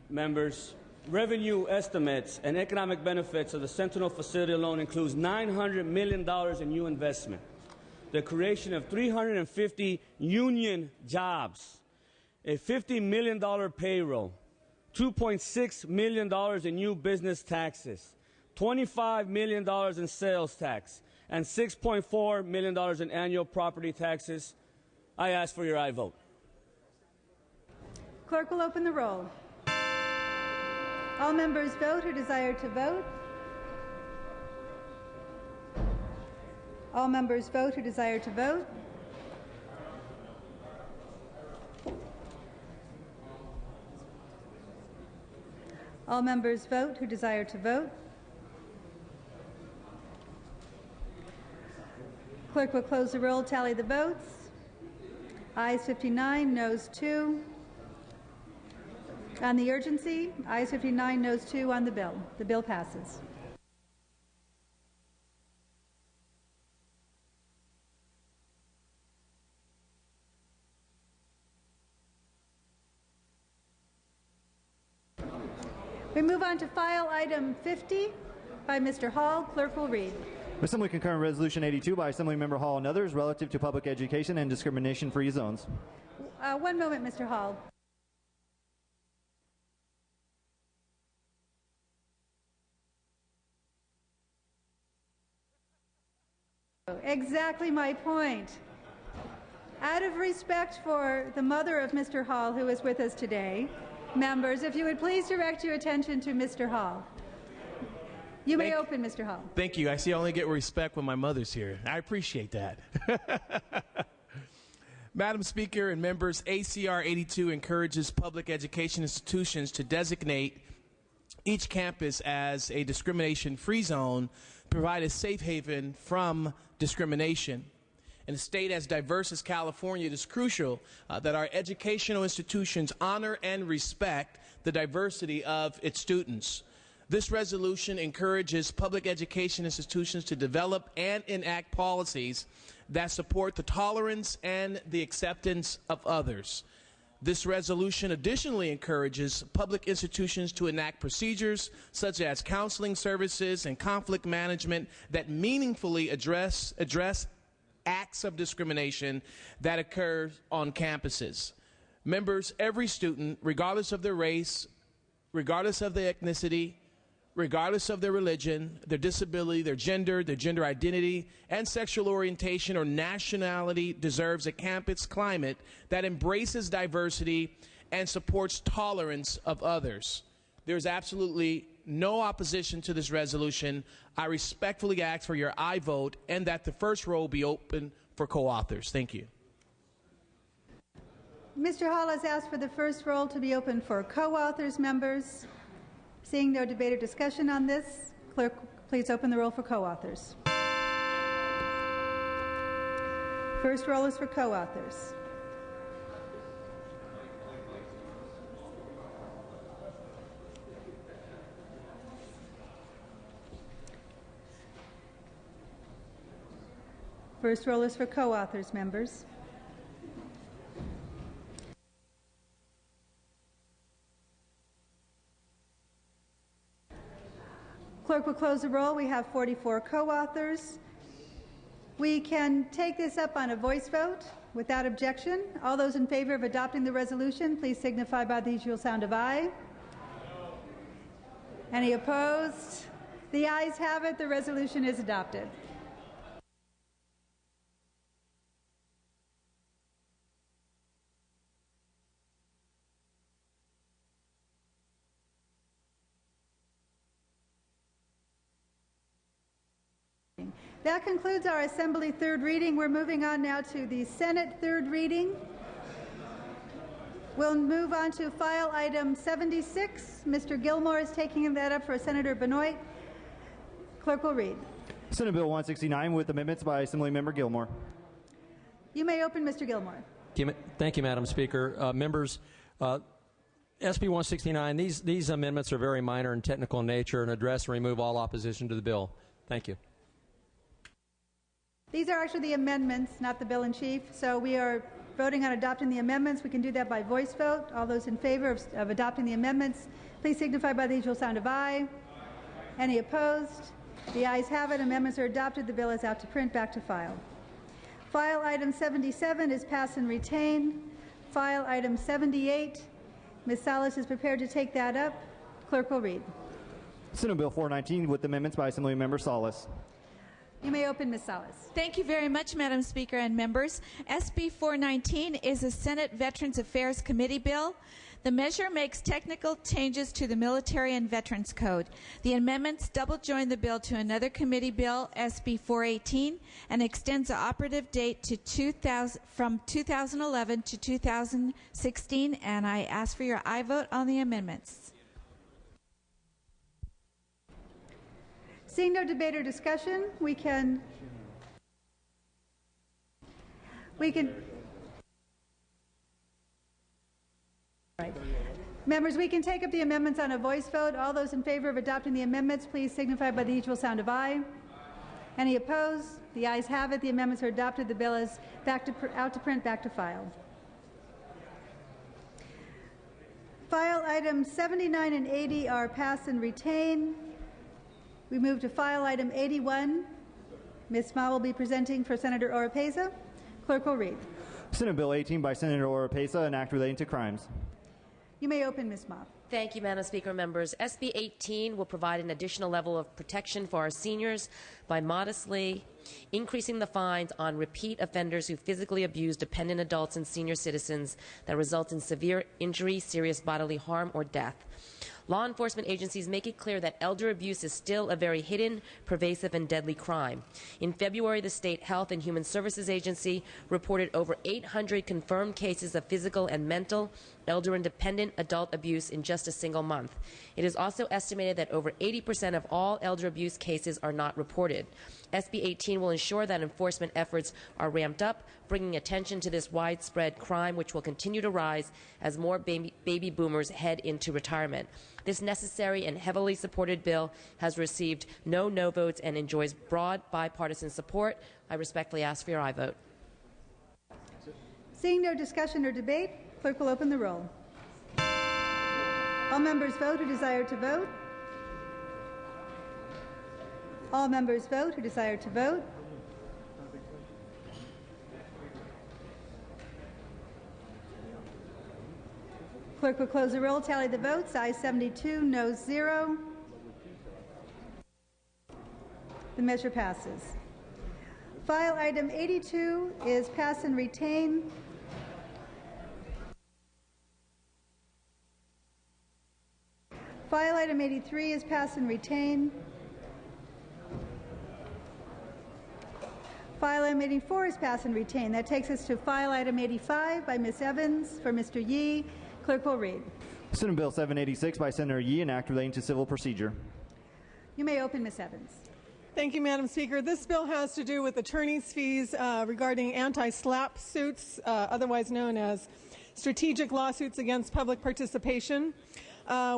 members, revenue estimates and economic benefits of the Sentinel facility alone includes $900 million in new investment, the creation of 350 union jobs, a $50 million payroll, $2.6 million in new business taxes, $25 million in sales tax, and $6.4 million in annual property taxes. I ask for your aye vote. Clerk will open the roll. All members vote who desire to vote. All members vote who desire to vote. All members vote who desire to vote. Clerk will close the roll, tally the votes. Ayes 59, noes 2. On the urgency, ayes 59, noes 2 on the bill. The bill passes. We move on to file item 50 by Mr. Hall. Clerk will read. Assembly concurrent resolution 82 by Assemblymember Hall and others relative to public education and discrimination-free zones. One moment, Mr. Hall. Exactly my point. Out of respect for the mother of Mr. Hall, who is with us today, members, if you would please direct your attention to Mr. Hall. You may open, Mr. Hall. Thank you. I see I only get respect when my mother's here. I appreciate that. Madam Speaker and members, ACR 82 encourages public education institutions to designate each campus as a discrimination-free zone, provide a safe haven from discrimination. In a state as diverse as California, it is crucial that our educational institutions honor and respect the diversity of its students. This resolution encourages public education institutions to develop and enact policies that support the tolerance and the acceptance of others. This resolution additionally encourages public institutions to enact procedures such as counseling services and conflict management that meaningfully address acts of discrimination that occur on campuses. Members, every student, regardless of their race, regardless of their ethnicity, regardless of their religion, their disability, their gender identity, and sexual orientation or nationality, deserves a campus climate that embraces diversity and supports tolerance of others. There's absolutely no opposition to this resolution. I respectfully ask for your aye vote and that the first row be open for co-authors. Thank you. Mr. Hall has asked for the first roll to be open for co-authors, members. Seeing no debate or discussion on this, clerk, please open the roll for co-authors. First roll is for co-authors. First roll is for co-authors, members. Clerk will close the roll. We have 44 co-authors. We can take this up on a voice vote without objection. All those in favor of adopting the resolution, please signify by the usual sound of aye. Any opposed? The ayes have it. The resolution is adopted. That concludes our Assembly third reading. We're moving on now to the Senate third reading. We'll move on to file item 76. Mr. Gilmore is taking that up for Senator Benoit. Clerk will read. Senate Bill 169 with amendments by Assemblymember Gilmore. You may open, Mr. Gilmore. Thank you, Madam Speaker. Members, SB 169, these amendments are very minor and technical in nature and address and remove all opposition to the bill. Thank you. These are actually the amendments, not the bill in chief. So we are voting on adopting the amendments. We can do that by voice vote. All those in favor of adopting the amendments, please signify by the usual sound of aye. Any opposed? The ayes have it. Amendments are adopted. The bill is out to print. Back to file. File item 77 is pass and retain. File item 78. Ms. Salas is prepared to take that up. Clerk will read. Senate Bill 419 with amendments by Assemblymember Salas. You may open, Ms. Salas. Thank you very much, Madam Speaker and members. SB 419 is a Senate Veterans Affairs Committee bill. The measure makes technical changes to the Military and Veterans Code. The amendments double join the bill to another committee bill, SB 418, and extends the operative date to from 2011 to 2016, and I ask for your aye vote on the amendments. Seeing no debate or discussion, we can right. Members, we can take up the amendments on a voice vote. All those in favor of adopting the amendments, please signify by the usual sound of aye. Any opposed? The ayes have it. The amendments are adopted. The bill is out to print, back to file. File items 79 and 80 are pass and retain. We move to file item 81. Ms. Ma will be presenting for Senator Oropesa. Clerk will read. Senate Bill 18 by Senator Oropesa, an act relating to crimes. You may open, Ms. Ma. Thank you, Madam Speaker. Members, SB 18 will provide an additional level of protection for our seniors by modestly increasing the fines on repeat offenders who physically abuse dependent adults and senior citizens that result in severe injury, serious bodily harm, or death. Law enforcement agencies make it clear that elder abuse is still a very hidden, pervasive, and deadly crime. In February, the State Health and Human Services Agency reported over 800 confirmed cases of physical and mental, elder and dependent adult abuse in just a single month. It is also estimated that over 80% of all elder abuse cases are not reported. SB 18 will ensure that enforcement efforts are ramped up, bringing attention to this widespread crime, which will continue to rise as more baby boomers head into retirement. This necessary and heavily supported bill has received no votes and enjoys broad bipartisan support. I respectfully ask for your aye vote. Seeing no discussion or debate, clerk will open the roll. All members vote who desire to vote. All members vote who desire to vote. Clerk will close the roll, tally the votes. Ayes 72, noes 0. The measure passes. File item 82 is pass and retain. File item 83 is pass and retain. File item 84 is pass and retain. That takes us to file item 85 by Ms. Evans for Mr. Yee. Clerk will read. Senate Bill 786 by Senator Yee, an act relating to civil procedure. You may open, Ms. Evans. Thank you, Madam Speaker. This bill has to do with attorney's fees regarding anti-SLAPP suits, otherwise known as strategic lawsuits against public participation.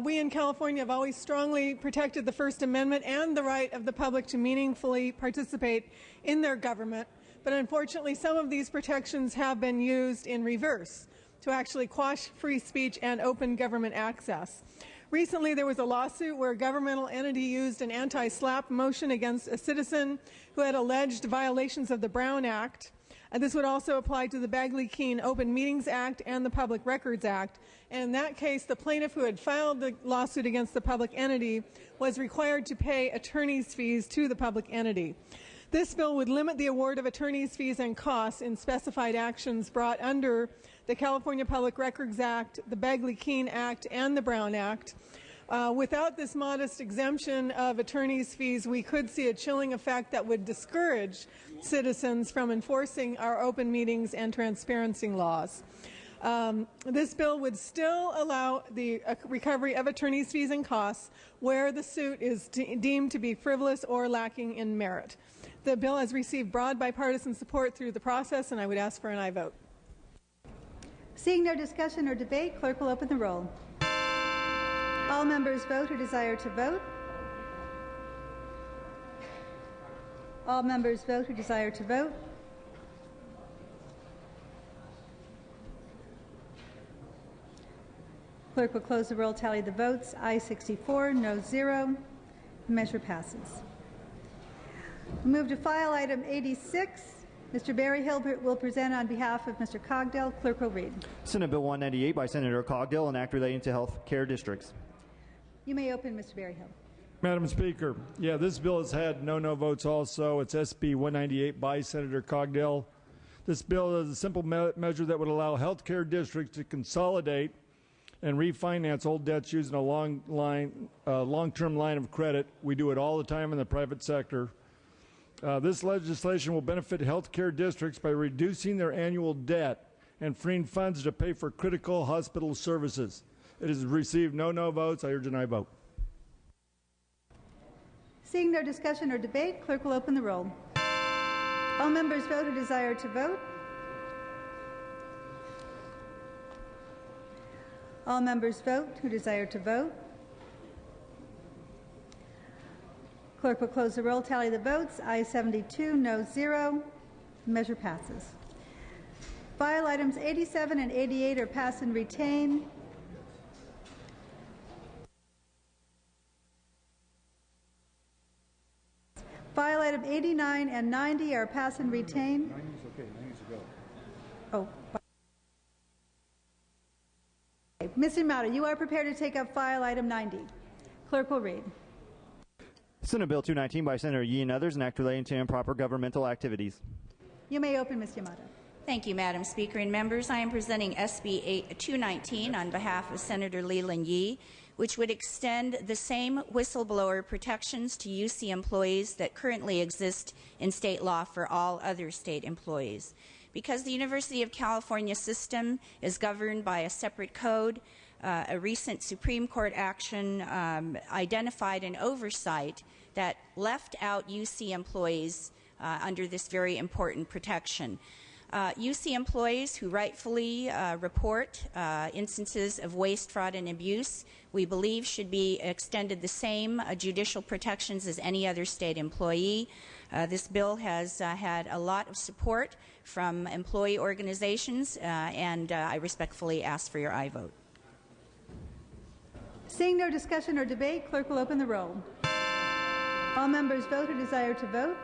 We in California have always strongly protected the First Amendment and the right of the public to meaningfully participate in their government, but unfortunately some of these protections have been used in reverse to actually quash free speech and open government access. Recently, there was a lawsuit where a governmental entity used an anti-SLAPP motion against a citizen who had alleged violations of the Brown Act. This would also apply to the Bagley-Keene Open Meetings Act and the Public Records Act. And in that case, the plaintiff who had filed the lawsuit against the public entity was required to pay attorney's fees to the public entity. This bill would limit the award of attorney's fees and costs in specified actions brought under the California Public Records Act, the Bagley-Keene Act, and the Brown Act. Without this modest exemption of attorney's fees, we could see a chilling effect that would discourage citizens from enforcing our open meetings and transparency laws. This bill would still allow the recovery of attorney's fees and costs where the suit is deemed to be frivolous or lacking in merit. The bill has received broad bipartisan support through the process, and I would ask for an aye vote. Seeing no discussion or debate, clerk will open the roll. All members vote who desire to vote. All members vote who desire to vote. Clerk will close the roll, tally the votes. Aye 64, no 0. The measure passes. We move to file item 86. Mr. Berryhill will present on behalf of Mr. Cogdill. Clerk will read. Senate Bill 198 by Senator Cogdill, an act relating to health care districts. You may open, Mr. Berryhill. Madam Speaker, this bill has had no votes also. It's SB 198 by Senator Cogdill. This bill is a simple measure that would allow health care districts to consolidate and refinance old debts using a long-term line of credit. We do it all the time in the private sector. This legislation will benefit health care districts by reducing their annual debt and freeing funds to pay for critical hospital services. It has received no votes. I urge an aye vote. Seeing no discussion or debate, clerk will open the roll. All members vote who desire to vote. All members vote who desire to vote. Clerk will close the roll, tally the votes. Aye 72, no 0. The measure passes. File items 87 and 88 are pass and retain. File item 89 and 90 are pass and retain. 90's okay. 90's a go. Oh. Mr. Yamato, you are prepared to take up file item 90. Clerk will read. Senate Bill 219 by Senator Yee and others, an act relating to improper governmental activities. You may open, Ms. Yamato. Thank you, Madam Speaker and members. I am presenting SB 219 on behalf of Senator Leland Yee, which would extend the same whistleblower protections to UC employees that currently exist in state law for all other state employees. Because the University of California system is governed by a separate code, a recent Supreme Court action identified an oversight that left out UC employees under this very important protection. UC employees who rightfully report instances of waste, fraud, and abuse, we believe should be extended the same judicial protections as any other state employee. This bill has had a lot of support from employee organizations, and I respectfully ask for your aye vote. Seeing no discussion or debate, clerk will open the roll. All members vote who desire to vote.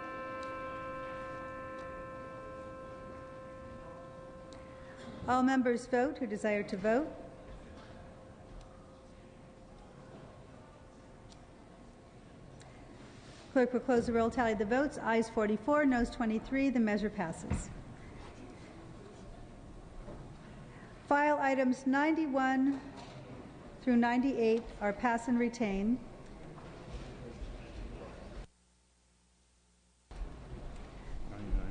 All members vote who desire to vote. Clerk will close the roll, tally the votes. Ayes 44, noes 23. The measure passes. File items 91 through 98 are pass and retain.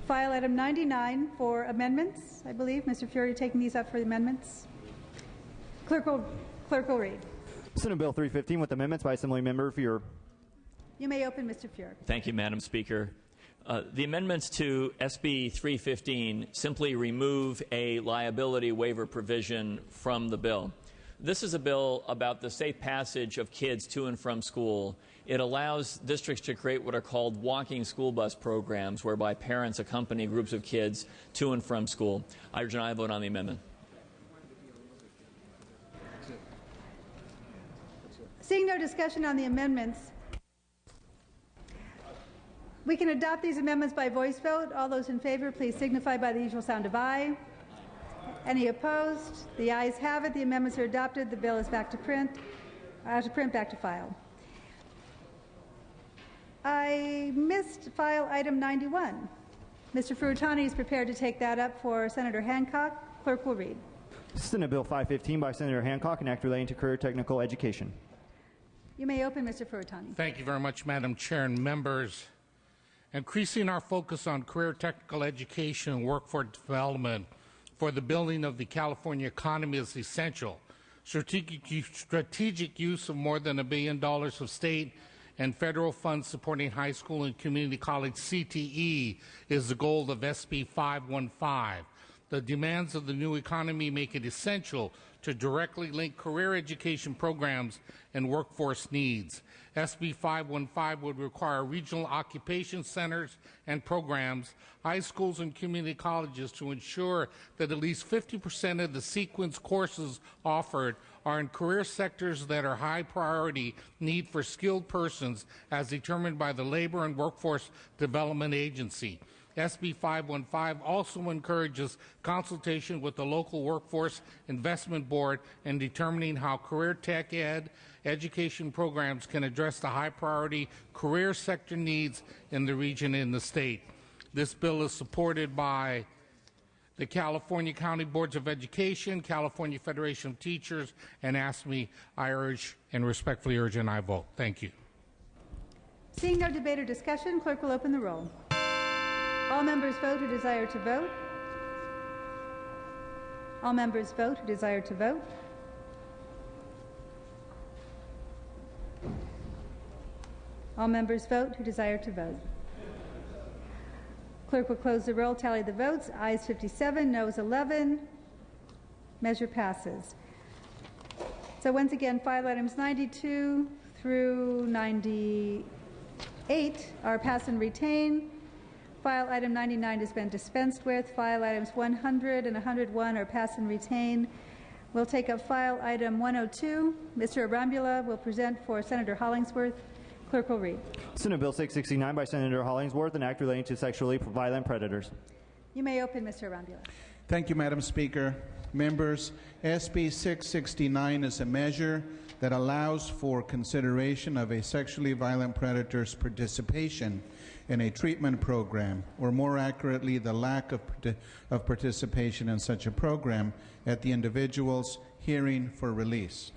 File item 99 for amendments, I believe. Mr. Fury taking these up for the amendments. Clerk will read. Senate Bill 315 with amendments by Assemblymember Fuhr. You may open, Mr. Fuhr. Thank you, Madam Speaker. The amendments to SB 315 simply remove a liability waiver provision from the bill. This is a bill about the safe passage of kids to and from school. It allows districts to create what are called walking school bus programs, whereby parents accompany groups of kids to and from school. I urge an aye vote on the amendment. Seeing no discussion on the amendments, we can adopt these amendments by voice vote. All those in favor, please signify by the usual sound of aye. Any opposed? The ayes have it. The amendments are adopted. The bill is back to print, back to file. I missed file item 91. Mr. Furutani is prepared to take that up for Senator Hancock. Clerk will read. Senate Bill 515 by Senator Hancock, an act relating to career technical education. You may open, Mr. Furutani. Thank you very much, Madam Chair and members. Increasing our focus on career technical education and workforce development for the building of the California economy is essential. Strategic use of more than $1 billion of state and federal funds supporting high school and community college CTE is the goal of SB 515. The demands of the new economy make it essential to directly link career education programs and workforce needs. SB 515 would require regional occupation centers and programs, high schools and community colleges to ensure that at least 50% of the sequence courses offered are in career sectors that are high priority need for skilled persons as determined by the Labor and Workforce Development Agency. SB 515 also encourages consultation with the local workforce investment board in determining how career tech education programs can address the high priority career sector needs in the region and the state. This bill is supported by the California County Boards of Education, California Federation of Teachers, and ASME. I urge and respectfully urge an aye vote. Thank you. Seeing no debate or discussion, clerk will open the roll. All members vote who desire to vote. All members vote who desire to vote. All members vote who desire to vote. Clerk will close the roll, tally the votes. Ayes 57, noes 11. Measure passes. So once again, file items 92 through 98 are pass and retain. File item 99 has been dispensed with. File items 100 and 101 are pass and retain. We'll take up file item 102. Mr. Arambula will present for Senator Hollingsworth. Clerk will read. Senate Bill 669 by Senator Hollingsworth, an act relating to sexually violent predators. You may open, Mr. Arambula. Thank you, Madam Speaker. Members, SB 669 is a measure that allows for consideration of a sexually violent predator's participation in a treatment program, or more accurately, the lack of participation in such a program at the individual's hearing for release.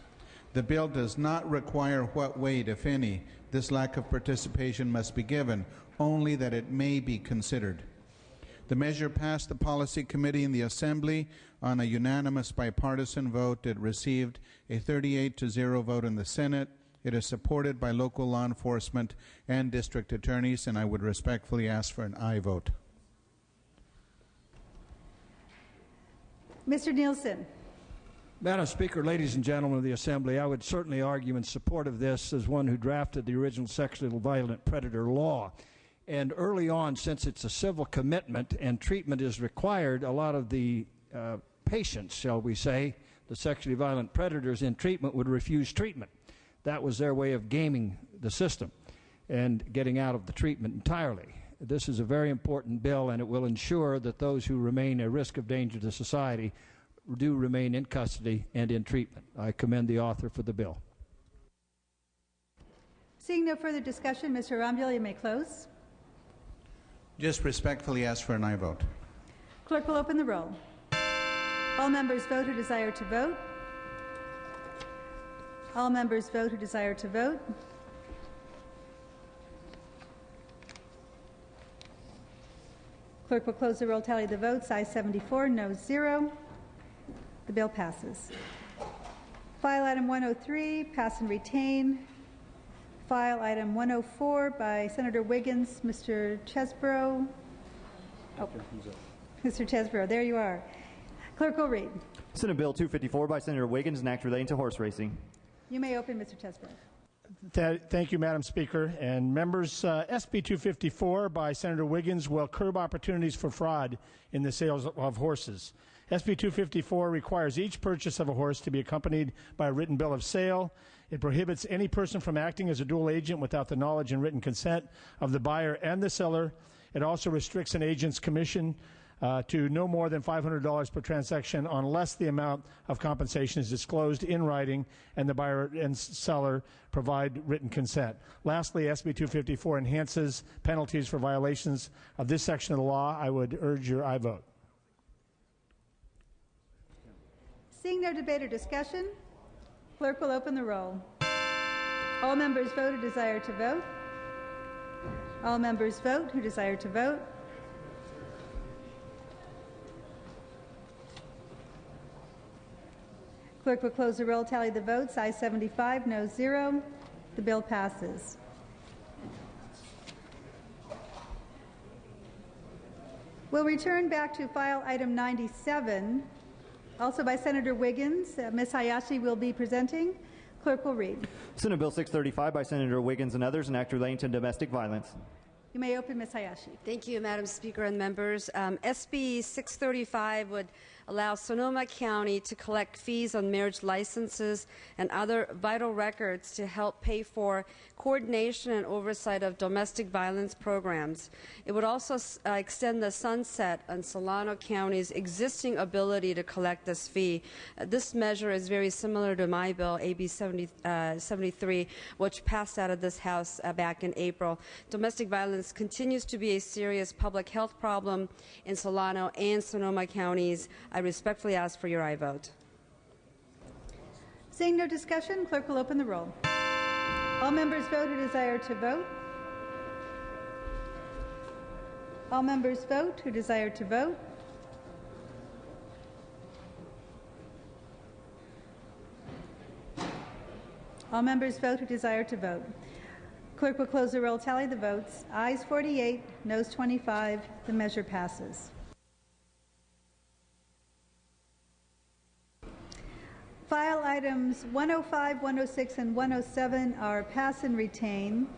The bill does not require what weight, if any, this lack of participation must be given, only that it may be considered. The measure passed the Policy Committee in the Assembly on a unanimous bipartisan vote. It received a 38-0 vote in the Senate. It is supported by local law enforcement and district attorneys, and I would respectfully ask for an aye vote. Mr. Nielsen. Madam Speaker, ladies and gentlemen of the Assembly, I would certainly argue in support of this as one who drafted the original sexually violent predator law. And early on, since it's a civil commitment and treatment is required, a lot of the patients, shall we say, the sexually violent predators in treatment would refuse treatment. That was their way of gaming the system and getting out of the treatment entirely. This is a very important bill, and it will ensure that those who remain a risk of danger to society do remain in custody and in treatment. I commend the author for the bill. Seeing no further discussion, Mr. Arambula, you may close. Just respectfully ask for an aye vote. Clerk will open the roll. All members vote who desire to vote. All members vote who desire to vote. Clerk will close the roll, tally the votes. Ayes 74, noes 0. The bill passes. File item 103, pass and retain. File item 104 by Senator Wiggins, Mr. Chesbrough. Oh, Mr. Chesbrough, there you are. Clerk will read. Senate Bill 254 by Senator Wiggins, an act relating to horse racing. You may open, Mr. Chesbrough. Thank you, Madam Speaker. And members, SB 254 by Senator Wiggins will curb opportunities for fraud in the sales of horses. SB 254 requires each purchase of a horse to be accompanied by a written bill of sale. It prohibits any person from acting as a dual agent without the knowledge and written consent of the buyer and the seller. It also restricts an agent's commission to no more than $500 per transaction unless the amount of compensation is disclosed in writing and the buyer and seller provide written consent. Lastly, SB 254 enhances penalties for violations of this section of the law. I would urge your aye vote. Seeing no debate or discussion, clerk will open the roll. All members vote who desire to vote. All members vote who desire to vote. Clerk will close the roll, tally the votes. Ayes 75, noes 0. The bill passes. We'll We'll return back to file item 97, also by Senator Wiggins. Ms. Hayashi will be presenting. Clerk will read. Senate Bill 635 by Senator Wiggins and others, an act relating to domestic violence. You may open, Ms. Hayashi. Thank you, Madam Speaker and members. SB 635 would allow Sonoma County to collect fees on marriage licenses and other vital records to help pay for coordination and oversight of domestic violence programs. It would also extend the sunset on Solano County's existing ability to collect this fee. This measure is very similar to my bill, AB 73, which passed out of this House back in April. Domestic violence continues to be a serious public health problem in Solano and Sonoma counties. I respectfully ask for your aye vote. Seeing no discussion, clerk will open the roll. All members vote who desire to vote. All members vote who desire to vote. All members vote who desire to vote. Clerk will close the roll, tally the votes. Ayes 48, noes 25. The measure passes. File items 105, 106, and 107 are pass and retain.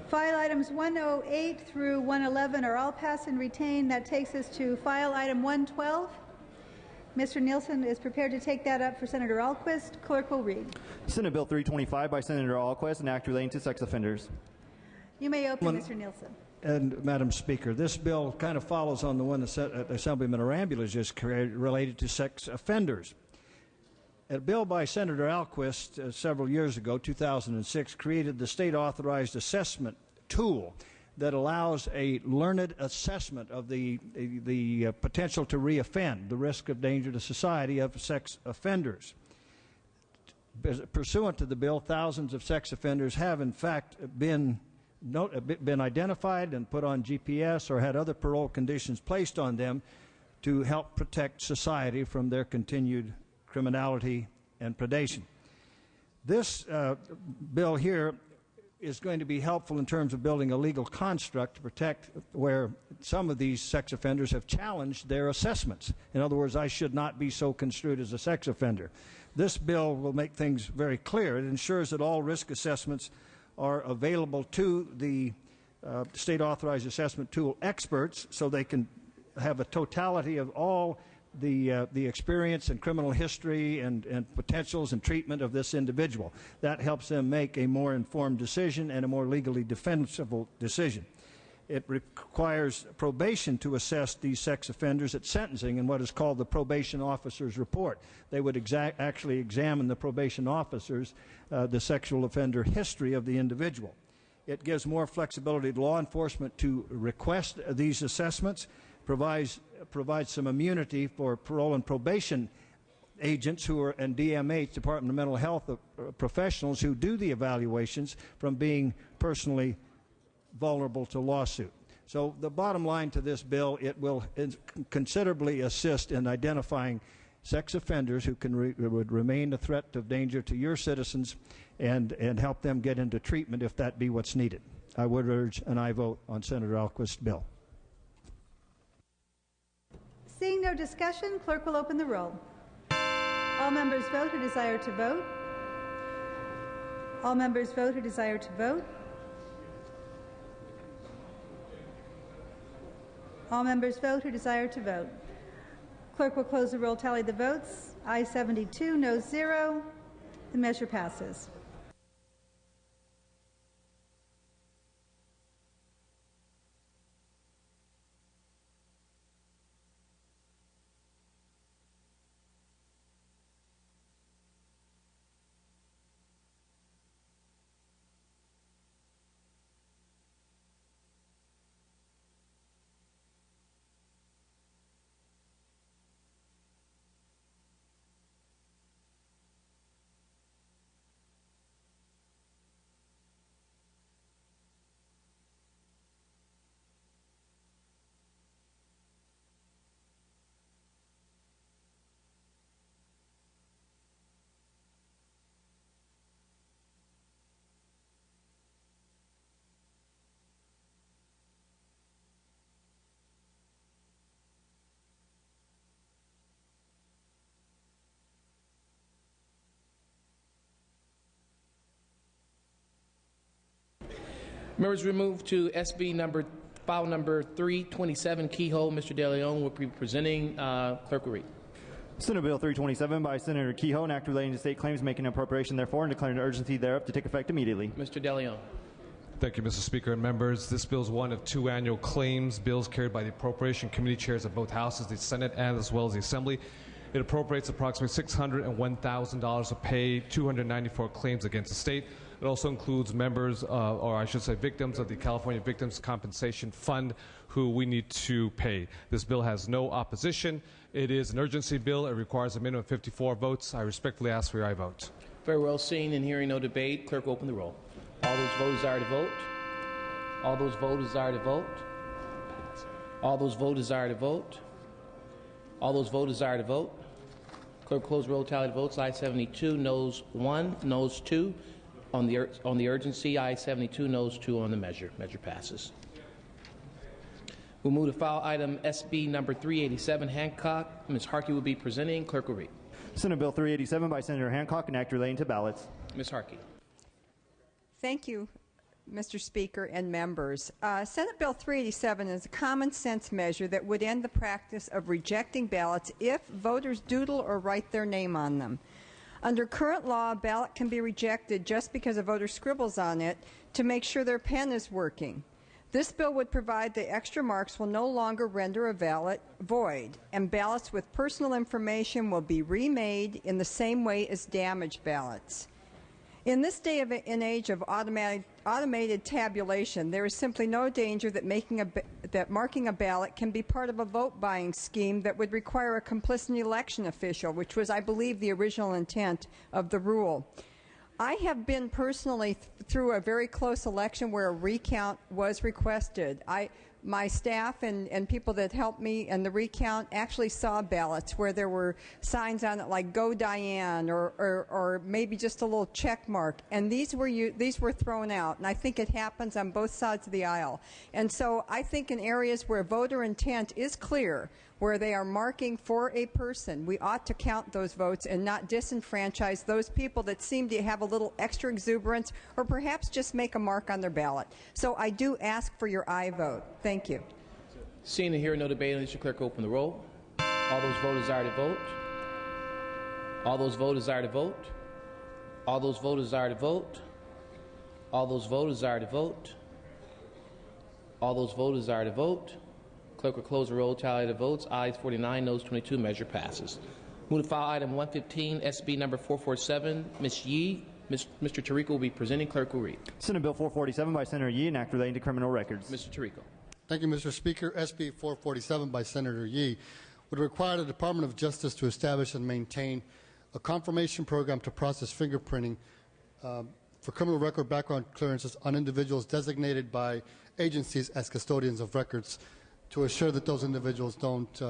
File items 108 through 111 are all pass and retain. That takes us to file item 112. Mr. Nielsen is prepared to take that up for Senator Alquist. Clerk will read. Senate Bill 325 by Senator Alquist, an act relating to sex offenders. You may open, Mr. Nielsen. And Madam Speaker, this bill kind of follows on the one that Assemblyman Arambula just created related to sex offenders. A bill by Senator Alquist several years ago, 2006, created the state-authorized assessment tool that allows a learned assessment of the potential to reoffend, the risk of danger to society of sex offenders. Pursuant to the bill, thousands of sex offenders have, in fact, been identified and put on GPS or had other parole conditions placed on them to help protect society from their continued criminality and predation. This bill here is going to be helpful in terms of building a legal construct to protect where some of these sex offenders have challenged their assessments. In other words, I should not be so construed as a sex offender. This bill will make things very clear. It ensures that all risk assessments are available to the state-authorized assessment tool experts so they can have a totality of all the experience and criminal history and potentials and treatment of this individual. That helps them make a more informed decision and a more legally defensible decision. It requires probation to assess these sex offenders at sentencing in what is called the probation officer's report. They would actually examine the probation officers, the sexual offender history of the individual. It gives more flexibility to law enforcement to request these assessments, provides some immunity for parole and probation agents who are, and DMH, Department of Mental Health professionals who do the evaluations from being personally vulnerable to lawsuit. So the bottom line to this bill, it will considerably assist in identifying sex offenders who would remain a threat of danger to your citizens and help them get into treatment if that be what's needed. I would urge an aye vote on Senator Alquist's bill. Seeing no discussion, clerk will open the roll. All members vote who desire to vote. All members vote who desire to vote. All members vote who desire to vote. Clerk will close the roll, tally the votes. Ayes 72, noes 0. The measure passes. Members, we move to file number 327, Keyhole. Mr. De Leon will be presenting. Clerk will read. Senate Bill 327 by Senator Kehoe, an act relating to state claims, making an appropriation therefore and declaring an urgency thereof to take effect immediately. Mr. De Leon. Thank you, Mr. Speaker and members. This bill is one of two annual claims bills carried by the Appropriation Committee chairs of both houses, the Senate and as well as the Assembly. It appropriates approximately $601,000 to pay 294 claims against the state. It also includes members, or I should say victims of the California Victims Compensation Fund who we need to pay. This bill has no opposition. It is an urgency bill. It requires a minimum of 54 votes. I respectfully ask for your aye vote. Very well. Seeing and hearing no debate, clerk open the roll. All those voters desire to vote. All those voters desire to vote. All those voters desire to vote. All those voters desire to vote. Clerk close roll, tally the votes. Ayes 72, noes 1, noes 2. On the urgency, ayes 72, noes 2 on the measure. Measure passes. We'll move to file item SB number 387, Hancock. Ms. Harkey will be presenting. Clerk will read. Senate Bill 387 by Senator Hancock, an act relating to ballots. Ms. Harkey. Thank you, Mr. Speaker and members. Senate Bill 387 is a common sense measure that would end the practice of rejecting ballots if voters doodle or write their name on them. Under current law, a ballot can be rejected just because a voter scribbles on it to make sure their pen is working. This bill would provide the extra marks will no longer render a ballot void, and ballots with personal information will be remade in the same way as damaged ballots. In this day and age of automated tabulation, there is simply no danger that marking a ballot can be part of a vote-buying scheme that would require a complicit election official, which was, I believe, the original intent of the rule. I have been personally through a very close election where a recount was requested. My staff and people that helped me in the recount actually saw ballots where there were signs on it like "Go Diane" or maybe just a little check mark, and these were thrown out. And I think it happens on both sides of the aisle. And so I think in areas where voter intent is clear, where they are marking for a person, we ought to count those votes and not disenfranchise those people that seem to have a little extra exuberance or perhaps just make a mark on their ballot. So I do ask for your aye vote. Thank you. Seeing and hearing no debate, Mr. Clerk, open the roll. All those voters desire to vote. All those voters desire to vote. All those voters desire to vote. All those voters desire to vote. All those voters desire to vote. Clerk will close the roll, tally the votes. Ayes 49, noes 22. Measure passes. Move to file item 115, SB number 447. Ms. Yee. Mr. Tarico will be presenting. Clerk will read. Senate Bill 447 by Senator Yee, an act relating to criminal records. Mr. Tarico. Thank you, Mr. Speaker. SB 447 by Senator Yee would require the Department of Justice to establish and maintain a confirmation program to process fingerprinting for criminal record background clearances on individuals designated by agencies as custodians of records, to assure that those individuals don't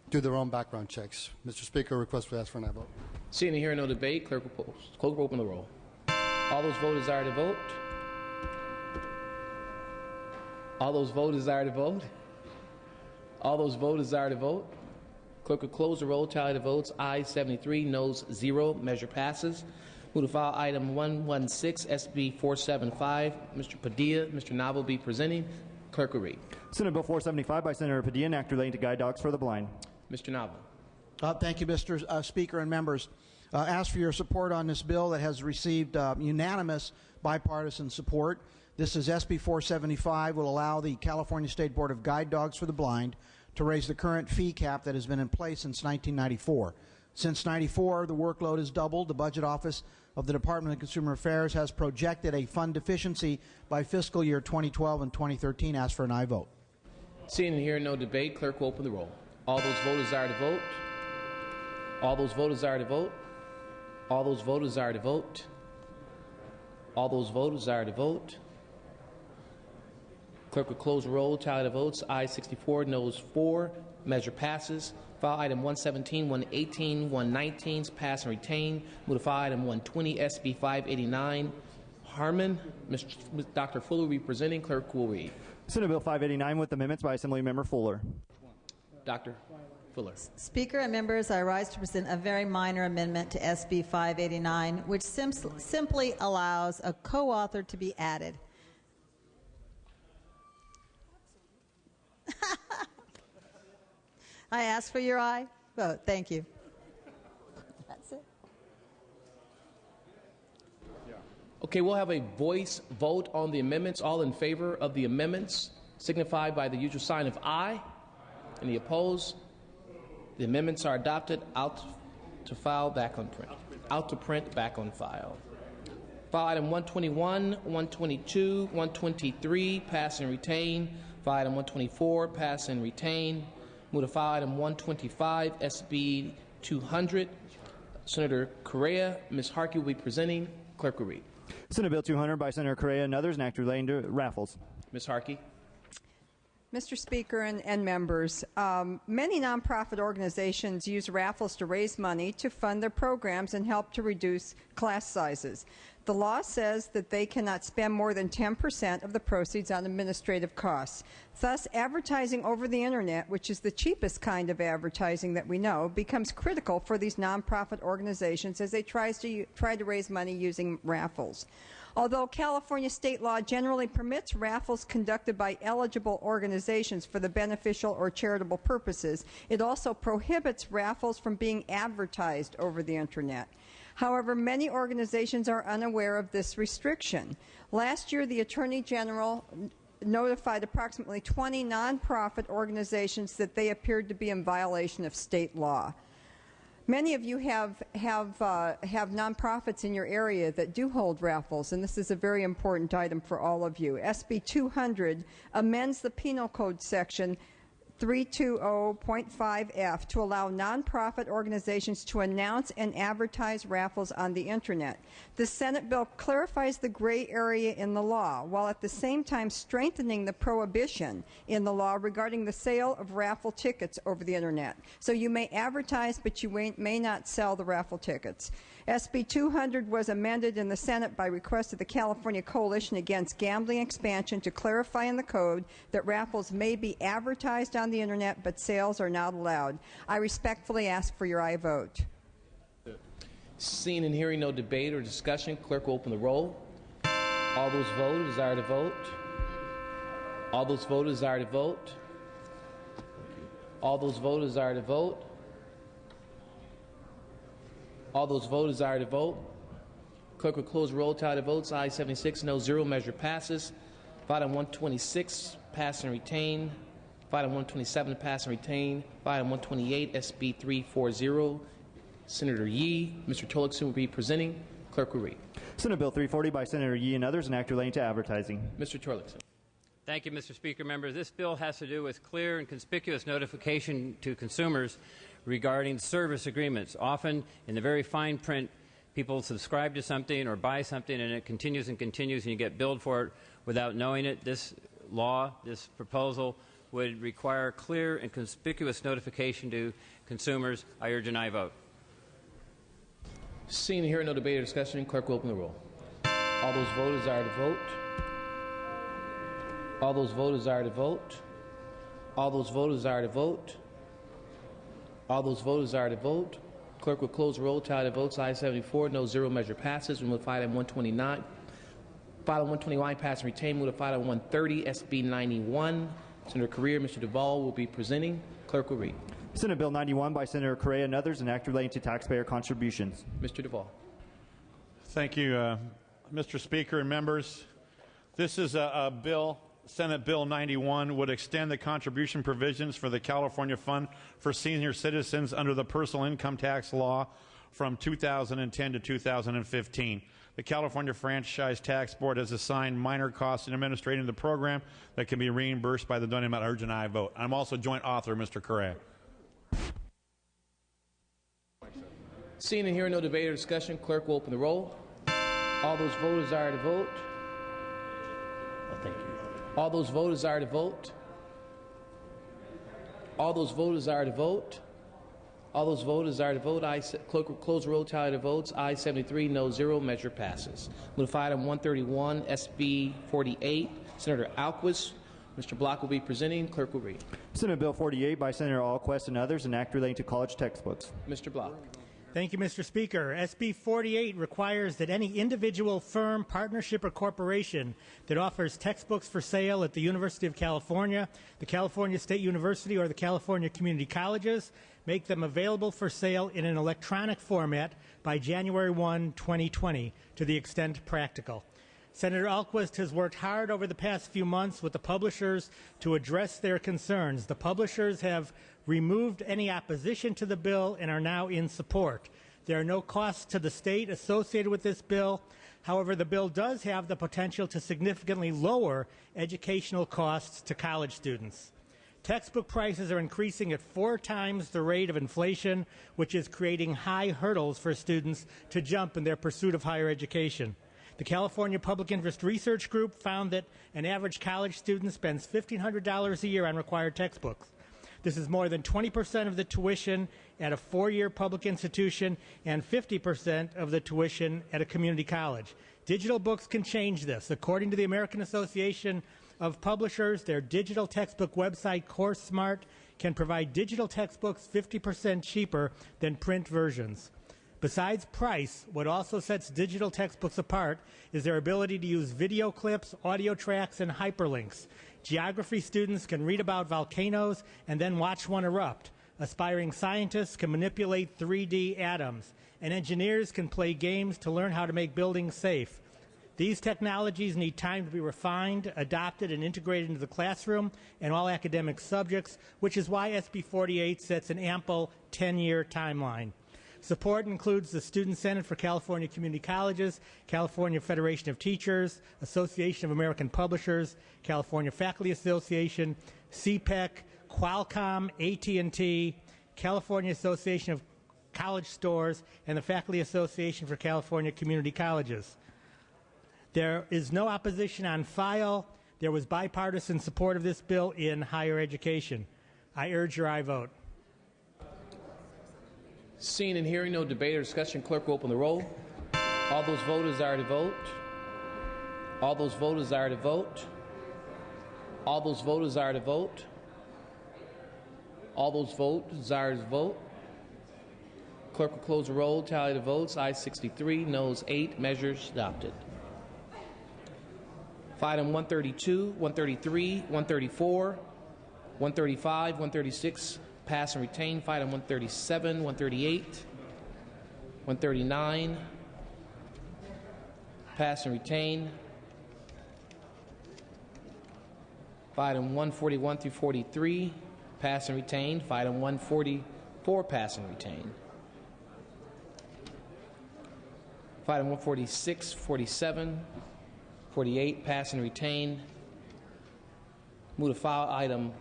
do their own background checks. Mr. Speaker, request we ask for an aye vote. Seeing and hearing no debate, clerk will open the roll. All those voters desire to vote. All those voters desire to vote. All those voters desire to vote. Clerk will close the roll, tally the votes. Ayes 73, noes 0. Measure passes. Move to file item 116, SB 475. Mr. Padilla, Mr. Nava will be presenting. Clerk will read. Senate Bill 475 by Senator Padilla, an act relating to guide dogs for the blind. Mr. Nava. Thank you, Mr. Speaker and members. Ask for your support on this bill that has received unanimous bipartisan support. This is SB 475, will allow the California State Board of Guide Dogs for the Blind to raise the current fee cap that has been in place since 1994. Since 94, the workload has doubled. The Budget Office of the Department of Consumer Affairs has projected a fund deficiency by fiscal year 2012 and 2013. Ask for an aye vote. Seeing and hearing no debate, clerk will open the roll. All those voters desire to vote. All those voters desire to vote. All those voters desire to vote. All those voters desire to vote. Clerk will close the roll, tally the votes. Ayes 64, noes 4. Measure passes. File item 117, 118, 119 is pass and retain. Move to file item 120, SB 589. Harmon, Dr. Fuller will be presenting. Clerk will read. Senate Bill 589 with amendments by Assemblymember Fuller. Dr. Fuller. Speaker and members, I rise to present a very minor amendment to SB 589, which simply allows a co-author to be added. I ask for your aye vote. Thank you. That's it. Okay, we'll have a voice vote on the amendments. All in favor of the amendments signify by the usual sign of aye. Any opposed? The amendments are adopted. Out to file, back on print. Out to print, back on file. File item 121, 122, 123, pass and retain. File item 124, pass and retain. Move to file item 125, SB 200. Senator Correa, Ms. Harkey will be presenting. Clerk will read. Senate Bill 200 by Senator Correa and others, an act relating to raffles. Ms. Harkey. Mr. Speaker and members, many nonprofit organizations use raffles to raise money to fund their programs and help to reduce class sizes. The law says that they cannot spend more than 10% of the proceeds on administrative costs. Thus, advertising over the Internet, which is the cheapest kind of advertising that we know, becomes critical for these nonprofit organizations as they try to raise money using raffles. Although California state law generally permits raffles conducted by eligible organizations for the beneficial or charitable purposes, it also prohibits raffles from being advertised over the Internet. However, many organizations are unaware of this restriction. Last year, the Attorney General notified approximately 20 nonprofit organizations that they appeared to be in violation of state law. Many of you have nonprofits in your area that do hold raffles, and this is a very important item for all of you. SB 200 amends the Penal Code section 320.5F to allow nonprofit organizations to announce and advertise raffles on the Internet. The Senate bill clarifies the gray area in the law, while at the same time strengthening the prohibition in the law regarding the sale of raffle tickets over the Internet. So you may advertise, but you may not sell the raffle tickets. SB 200 was amended in the Senate by request of the California Coalition Against Gambling Expansion to clarify in the code that raffles may be advertised on the Internet, but sales are not allowed. I respectfully ask for your aye vote. Seeing and hearing no debate or discussion, clerk will open the roll. All those vote who desire to vote. All those vote who desire to vote. All those vote who desire to vote. All those vote who desire to vote. Clerk will close roll. Tally the votes. Ayes 76, no 0. Measure passes. File item 126, pass and retain. File item 127, pass and retain. File item 128, SB 340. Senator Yee. Mr. Tolleson will be presenting. Clerk will read. Senate Bill 340 by Senator Yee and others, an act relating to advertising. Mr. Tolleson. Thank you, Mr. Speaker. Members, this bill has to do with clear and conspicuous notification to consumers regarding service agreements. Often, in the very fine print, people subscribe to something or buy something, and it continues and continues, and you get billed for it without knowing it. This law, this proposal, would require clear and conspicuous notification to consumers. I urge an aye vote. Seeing and hearing no debate or discussion, clerk will open the roll. All those vote who desire to vote. All those vote who desire to vote. All those vote who desire to vote. All those vote who desire to vote. Clerk will close the roll. Tally the votes. Ayes 74, no 0. Measure passes. We move to file item 129. File item 129, pass and retain. Move to file item 130, SB 91. Senator Correa, Mr. Duvall will be presenting. Clerk will read. Senate Bill 91 by Senator Correa and others, an act relating to taxpayer contributions. Mr. Duvall. Thank you, Mr. Speaker and members. This is a bill, Senate Bill 91, would extend the contribution provisions for the California Fund for Senior Citizens under the personal income tax law from 2010 to 2015. The California Franchise Tax Board has assigned minor costs in administrating the program that can be reimbursed by the donor amount. I urge an aye vote. I'm also joint author, Mr. Correa. Seeing and hearing no debate or discussion, clerk will open the roll. All those vote who desire to vote. Oh, thank you. All those vote who desire to vote. All those vote who desire to vote. All those vote who desire to vote. Clerk will close the roll. Tally the votes. Ayes 73, no 0. Measure passes. Move to item 131, SB 48. Senator Alquist. Mr. Block will be presenting. Clerk will read. Senate Bill 48 by Senator Alquist and others, an act relating to college textbooks. Mr. Block. Thank you, Mr. Speaker. SB 48 requires that any individual, firm, partnership, or corporation that offers textbooks for sale at the University of California, the California State University, or the California Community Colleges make them available for sale in an electronic format by January 1, 2020, to the extent practical. Senator Alquist has worked hard over the past few months with the publishers to address their concerns. The publishers have removed any opposition to the bill and are now in support. There are no costs to the state associated with this bill. However, the bill does have the potential to significantly lower educational costs to college students. Textbook prices are increasing at 4 times the rate of inflation, which is creating high hurdles for students to jump in their pursuit of higher education. The California Public Interest Research Group found that an average college student spends $1,500 a year on required textbooks. This is more than 20% of the tuition at a 4-year public institution and 50% of the tuition at a community college. Digital books can change this. According to the American Association of Publishers, their digital textbook website, CourseSmart, can provide digital textbooks 50% cheaper than print versions. Besides price, what also sets digital textbooks apart is their ability to use video clips, audio tracks, and hyperlinks. Geography students can read about volcanoes and then watch one erupt. Aspiring scientists can manipulate 3D atoms, and engineers can play games to learn how to make buildings safe. These technologies need time to be refined, adopted, and integrated into the classroom and all academic subjects, which is why SB 48 sets an ample 10-year timeline. Support includes the Student Senate for California Community Colleges, California Federation of Teachers, Association of American Publishers, California Faculty Association, CPEC, Qualcomm, AT&T, California Association of College Stores, and the Faculty Association for California Community Colleges. There is no opposition on file. There was bipartisan support of this bill in higher education. I urge your aye vote. Seeing and hearing no debate or discussion, clerk will open the roll. All those voters desire to vote. All those voters desire to vote. All those voters desire to vote. All those voters desire to vote. Clerk will close the roll, tally the votes. Ayes 63, noes 8. Measures adopted. For item 132, 133, 134, 135, 136, pass and retain. For item 137, 138, 139, pass and retain. For item 141 through 43, pass and retain. For item 144, pass and retain. For item 146, 47, 48, pass and retain. Move to file item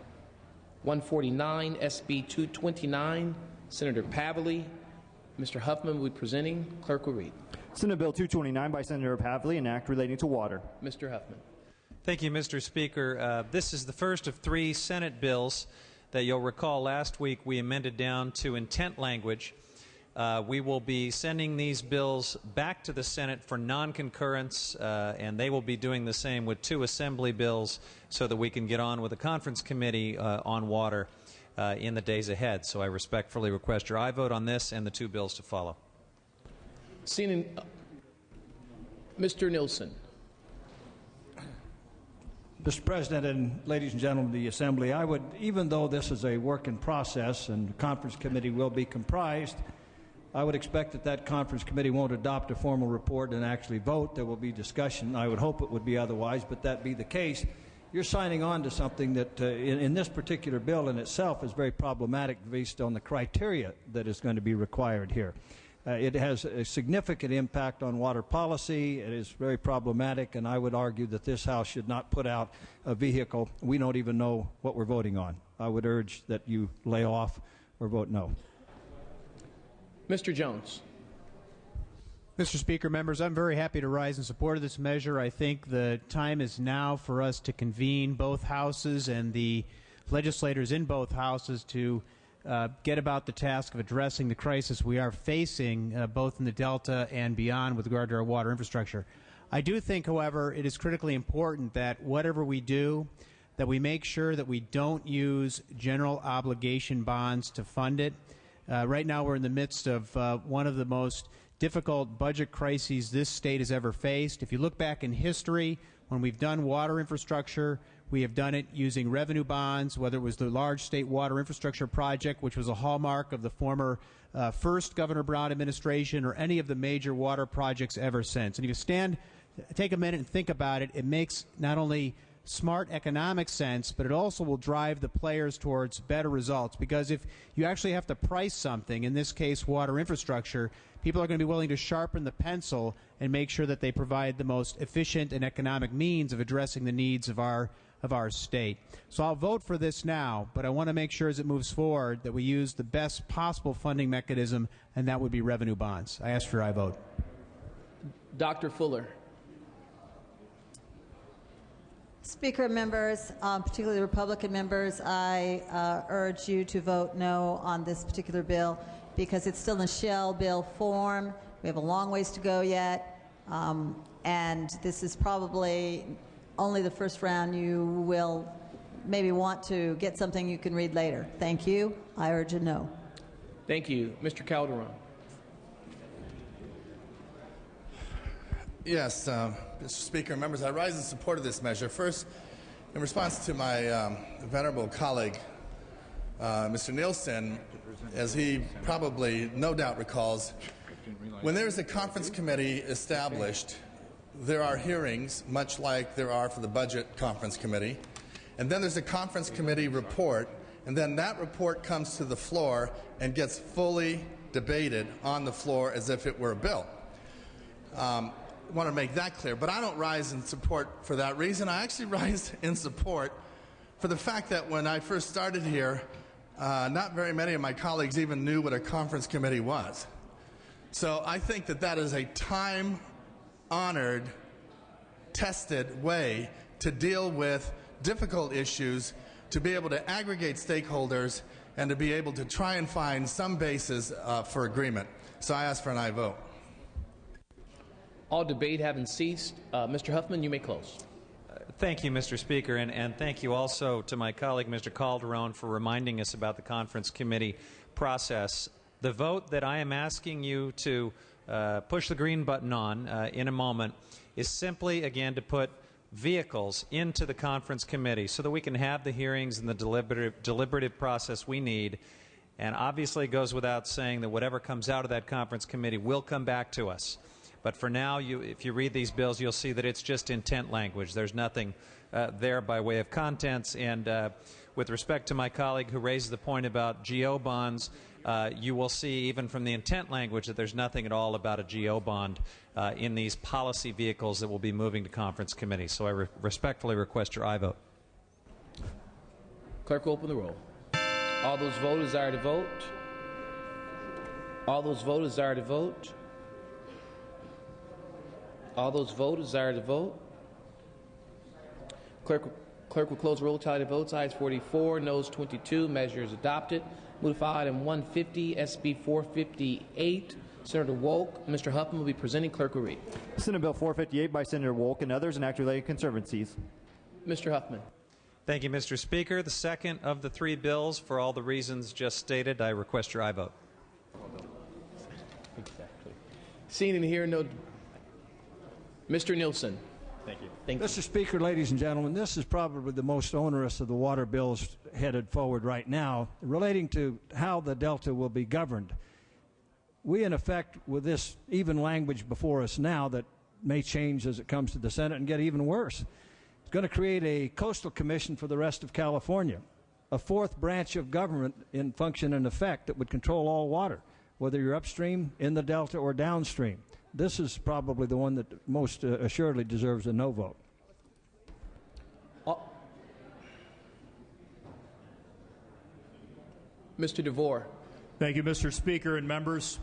149, SB 229, Senator Pavley. Mr. Huffman will be presenting. Clerk will read. Senate Bill 229 by Senator Pavley, an act relating to water. Mr. Huffman. Thank you, Mr. Speaker. This is the first of 3 Senate bills that you'll recall last week we amended down to intent language. We will be sending these bills back to the Senate for non-concurrence, and they will be doing the same with 2 Assembly bills so that we can get on with the Conference Committee on Water in the days ahead. So I respectfully request your aye vote on this and the 2 bills to follow. Mr. Nielsen. Mr. President and ladies and gentlemen of the Assembly, I would, even though this is a work in process and the Conference Committee will be comprised, I would expect that that Conference Committee won't adopt a formal report and actually vote. There will be discussion. I would hope it would be otherwise, but that be the case. You're signing on to something that in this particular bill in itself is very problematic based on the criteria that is going to be required here. It has a significant impact on water policy. It is very problematic, and I would argue that this House should not put out a vehicle. We don't even know what we're voting on. I would urge that you lay off or vote no. Mr. Jones. Mr. Speaker, members, I'm very happy to rise in support of this measure. I think the time is now for us to convene both houses and the legislators in both houses to get about the task of addressing the crisis we are facing both in the Delta and beyond with regard to our water infrastructure. I do think, however, it is critically important that whatever we do, that we make sure that we don't use general obligation bonds to fund it, Right now we're in the midst of one of the most difficult budget crises this state has ever faced. If you look back in history, when we've done water infrastructure, we have done it using revenue bonds, whether it was the large state water infrastructure project, which was a hallmark of the former first Governor Brown administration, or any of the major water projects ever since. And if you take a minute and think about it, it makes not only smart economic sense, but it also will drive the players towards better results. Because if you actually have to price something, in this case water infrastructure, people are going to be willing to sharpen the pencil and make sure that they provide the most efficient and economic means of addressing the needs of our state. So I'll vote for this now, but I want to make sure as it moves forward that we use the best possible funding mechanism, and that would be revenue bonds. I ask for your aye vote. Dr. Fuller. Speaker and members, particularly Republican members, I urge you to vote no on this particular bill because it's still in shell bill form. We have a long ways to go yet, and this is probably only the first round. You will maybe want to get something you can read later. Thank you. I urge a no. Thank you. Mr. Calderon. Yes, Mr. Speaker and members, I rise in support of this measure. First, in response to my venerable colleague, Mr. Nielsen, as he probably no doubt recalls, when there is a conference committee established, there are hearings, much like there are for the Budget Conference Committee, and then there's a conference committee report, and then that report comes to the floor and gets fully debated on the floor as if it were a bill. I want to make that clear, but I don't rise in support for that reason. I actually rise in support for the fact that when I first started here, not very many of my colleagues even knew what a conference committee was. So I think that that is a time-honored, tested way to deal with difficult issues, to be able to aggregate stakeholders, and to be able to try and find some basis for agreement. So I ask for an aye vote. All debate having ceased, Mr. Huffman, you may close. Thank you, Mr. Speaker, and thank you also to my colleague, Mr. Calderon, for reminding us about the conference committee process. The vote that I am asking you to push the green button on in a moment is simply, again, to put vehicles into the conference committee so that we can have the hearings and the deliberative process we need. And obviously it goes without saying that whatever comes out of that conference committee will come back to us. But for now, if you read these bills, you'll see that it's just intent language. There's nothing there by way of contents. And with respect to my colleague who raised the point about GO bonds, you will see even from the intent language that there's nothing at all about a GO bond in these policy vehicles that will be moving to conference committee. So I respectfully request your aye vote. Clerk will open the roll. All those vote desire to vote. All those vote desire to vote. All those vote desire to vote. Clerk will close the roll. Tally the votes. Ayes 44, noes 22. Measure is adopted. Move to file item 150, SB 458. Senator Wolk. Mr. Huffman will be presenting. Clerk will read. Senate Bill 458 by Senator Wolk and others, and act related conservancies. Mr. Huffman. Thank you, Mr. Speaker. The second of the three bills, for all the reasons just stated, I request your aye vote. Exactly. Seeing and hearing no. Mr. Nielsen. Thank you. Mr. Speaker, ladies and gentlemen, this is probably the most onerous of the water bills headed forward right now, relating to how the Delta will be governed. We, in effect, with this even language before us now that may change as it comes to the Senate and get even worse, it's going to create a coastal commission for the rest of California, a fourth branch of government in function and effect that would control all water, whether you're upstream, in the Delta, or downstream. This is probably the one that most assuredly deserves a no vote. Mr. DeVore. Thank you, Mr. Speaker and members.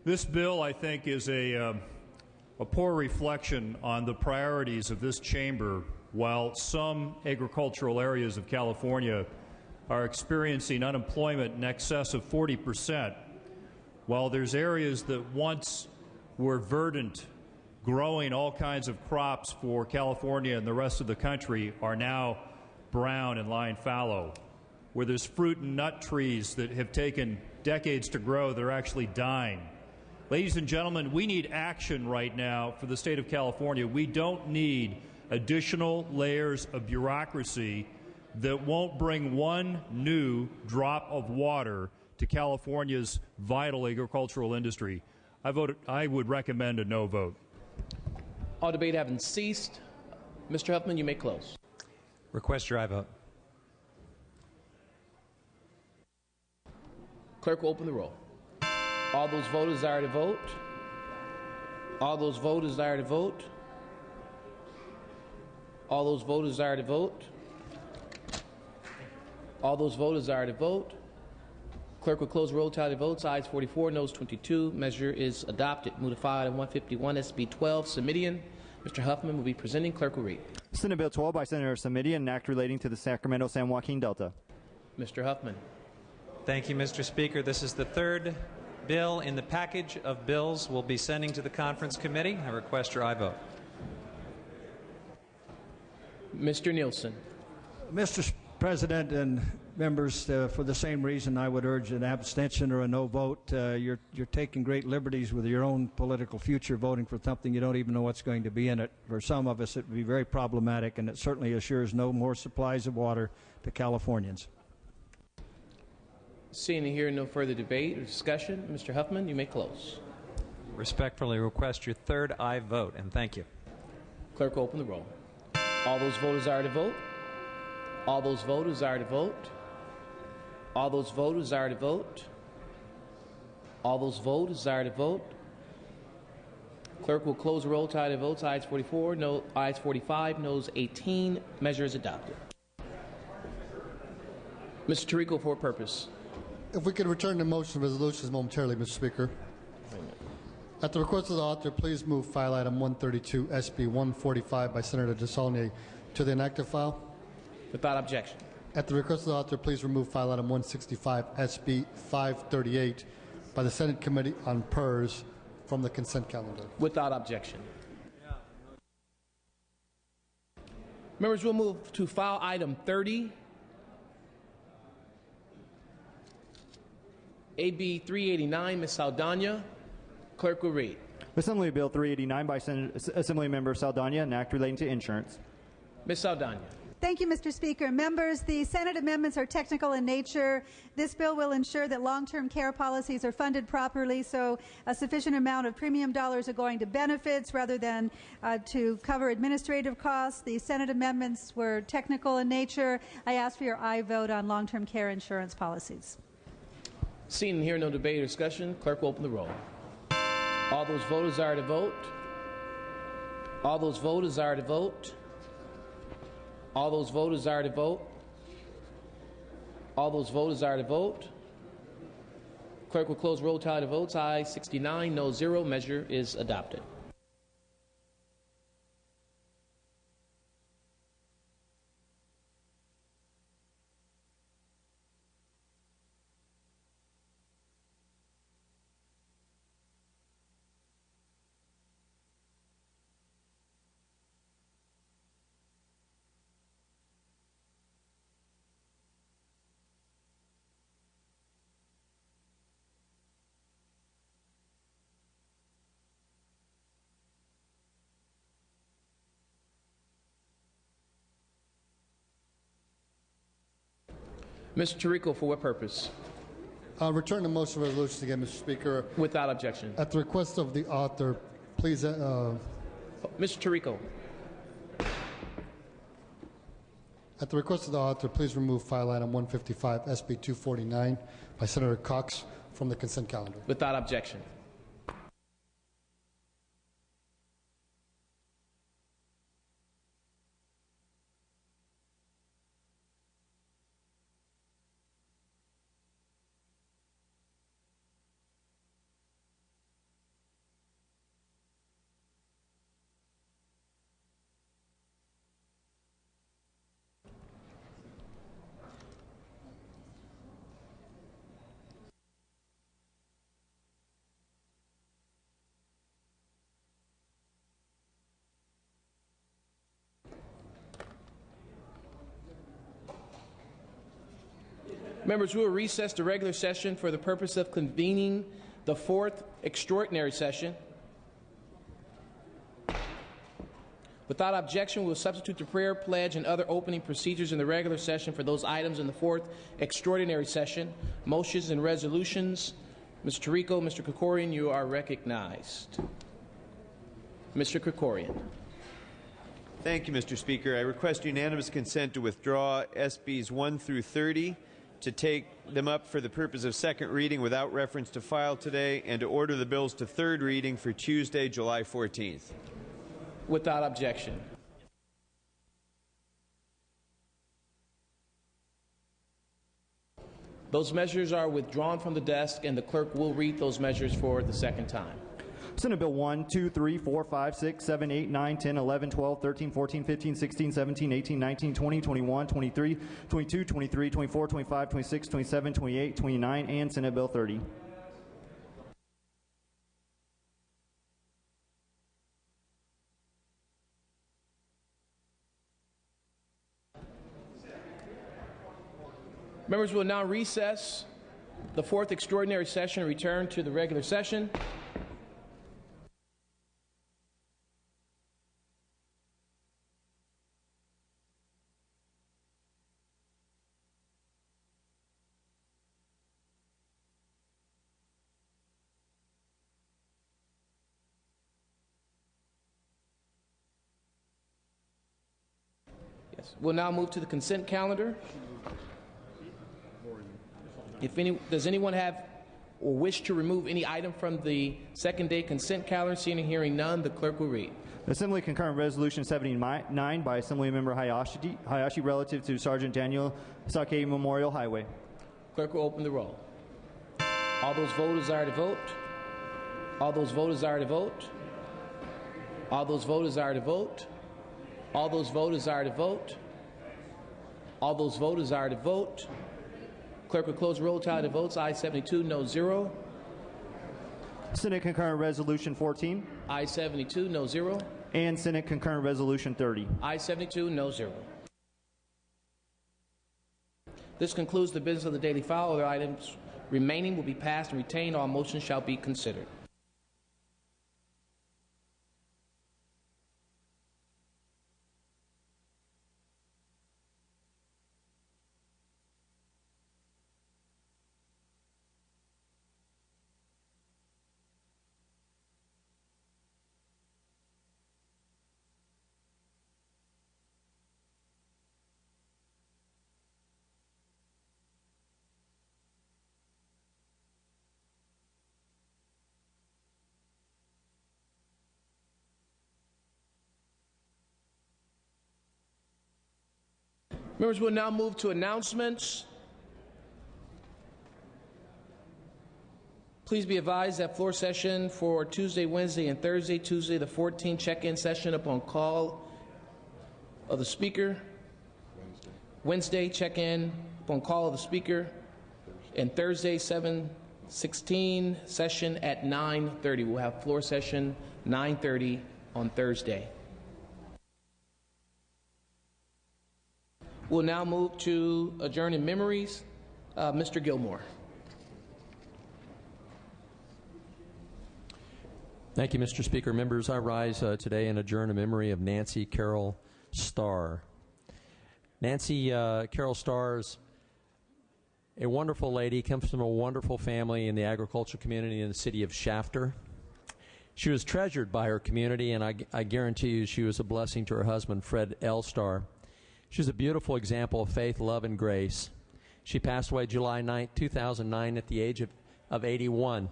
This bill, I think, is a poor reflection on the priorities of this chamber. While some agricultural areas of California are experiencing unemployment in excess of 40%, while there's areas that once were verdant, growing all kinds of crops for California and the rest of the country, are now brown and lying fallow. where there's fruit and nut trees that have taken decades to grow that are actually dying. Ladies and gentlemen, we need action right now for the state of California. We don't need additional layers of bureaucracy that won't bring one new drop of water to California's vital agricultural industry. I would recommend a no vote. All debate having ceased, Mr. Huffman, you may close. Request your aye vote. Clerk will open the roll. All those voters desire to vote. All those voters desire to vote. All those voters desire to vote. All those voters desire to vote. Clerk will close the roll. Tally the votes. Ayes 44, noes 22. Measure is adopted. Move to file item 151, SB 12, Semidian. Mr. Huffman will be presenting. Clerk will read. Senate Bill 12 by Senator Semidian, an act relating to the Sacramento-San Joaquin Delta. Mr. Huffman. Thank you, Mr. Speaker. This is the third bill in the package of bills we'll be sending to the conference committee. I request your aye vote. Mr. Nielsen. Mr. President and members, for the same reason, I would urge an abstention or a no vote. You're taking great liberties with your own political future, voting for something you don't even know what's going to be in it. For some of us, it would be very problematic, and it certainly assures no more supplies of water to Californians. Seeing and hearing no further debate or discussion, Mr. Huffman, you may close. Respectfully request your third aye vote, and thank you. Clerk will open the roll. All those voters desire to vote. All those voters desire to vote. All those voters desire to vote. All those voters desire to vote. Clerk will close the roll. Tally the votes. Ayes 44, no ayes 45, noes 18. Measure is adopted. Mr. Tirico, for a purpose. If we could return to motion resolutions momentarily, Mr. Speaker. At the request of the author, please move file item 132, SB 145 by Senator DeSaulnier to the inactive file. Without objection. At the request of the author, please remove file item 165, SB 538 by the Senate Committee on PERS from the consent calendar. Without objection. Members, we'll move to file item 30, AB 389, Ms. Saldana. Clerk will read. Assembly Bill 389 by Assemblymember Saldana, an act relating to insurance. Ms. Saldana. Thank you, Mr. Speaker. Members, the Senate amendments are technical in nature. This bill will ensure that long-term care policies are funded properly, so a sufficient amount of premium dollars are going to benefits rather than to cover administrative costs. The Senate amendments were technical in nature. I ask for your aye vote on long-term care insurance policies. Seeing and hearing no debate or discussion, clerk will open the roll. All those voters desire to vote. All those voters desire to vote. All those voters desire to vote. All those voters desire to vote. Clerk will close roll. Tally the votes. Aye 69, no 0. Measure is adopted. Mr. Tirico, for what purpose? Return to motion resolutions again, Mr. Speaker. Without objection. At the request of the author, please. Mr. Tirico. At the request of the author, please remove file item 155, SB 249 by Senator Cox from the consent calendar. Without objection. Members, we will recess the regular session for the purpose of convening the fourth extraordinary session. Without objection, we will substitute the prayer, pledge, and other opening procedures in the regular session for those items in the fourth extraordinary session. Motions and resolutions. Mr. Tarico, Mr. Krikorian, you are recognized. Mr. Krikorian. Thank you, Mr. Speaker. I request unanimous consent to withdraw SBs 1 through 30, to take them up for the purpose of second reading without reference to file today, and to order the bills to third reading for Tuesday, July 14th. Without objection. Those measures are withdrawn from the desk, and the clerk will read those measures for the second time. Senate Bill 1, 2, 3, 4, 5, 6, 7, 8, 9, 10, 11, 12, 13, 14, 15, 16, 17, 18, 19, 20, 21, 23, 22, 23, 24, 25, 26, 27, 28, 29, and Senate Bill 30. Members will now recess the fourth extraordinary session and return to the regular session. Yes. We'll now move to the consent calendar. Does anyone have or wish to remove any item from the second day consent calendar? Seeing and hearing none, the clerk will read. Assembly concurrent resolution 79 by Assemblymember Hayashi relative to Sergeant Daniel Sake Memorial Highway. Clerk will open the roll. All those voters desire to vote. All those voters desire to vote. All those voters desire to vote. All those voters desire to vote. All those voters desire to vote. Clerk will close the roll. Tally the votes. Ayes 72, no 0. Senate concurrent resolution 14. Ayes 72, no 0. And Senate concurrent resolution 30. Ayes 72, no 0. This concludes the business of the daily file. Other items remaining will be passed and retained. All motions shall be considered. Members will now move to announcements. Please be advised that floor session for Tuesday, Wednesday, and Thursday, Tuesday the 14th, check-in session upon call of the Speaker. Wednesday, check-in upon call of the Speaker. And Thursday, 7/16, session at 9:30. We'll have floor session 9:30 on Thursday. We'll now move to adjourn in memories. Mr. Gilmore. Thank you, Mr. Speaker. Members, I rise today and adjourn in memory of Nancy Carroll Starr. Nancy Carroll Starr's a wonderful lady, comes from a wonderful family in the agricultural community in the city of Shafter. She was treasured by her community, and I guarantee you she was a blessing to her husband, Fred L. Starr. She's a beautiful example of faith, love, and grace. She passed away July 9, 2009 at the age of 81.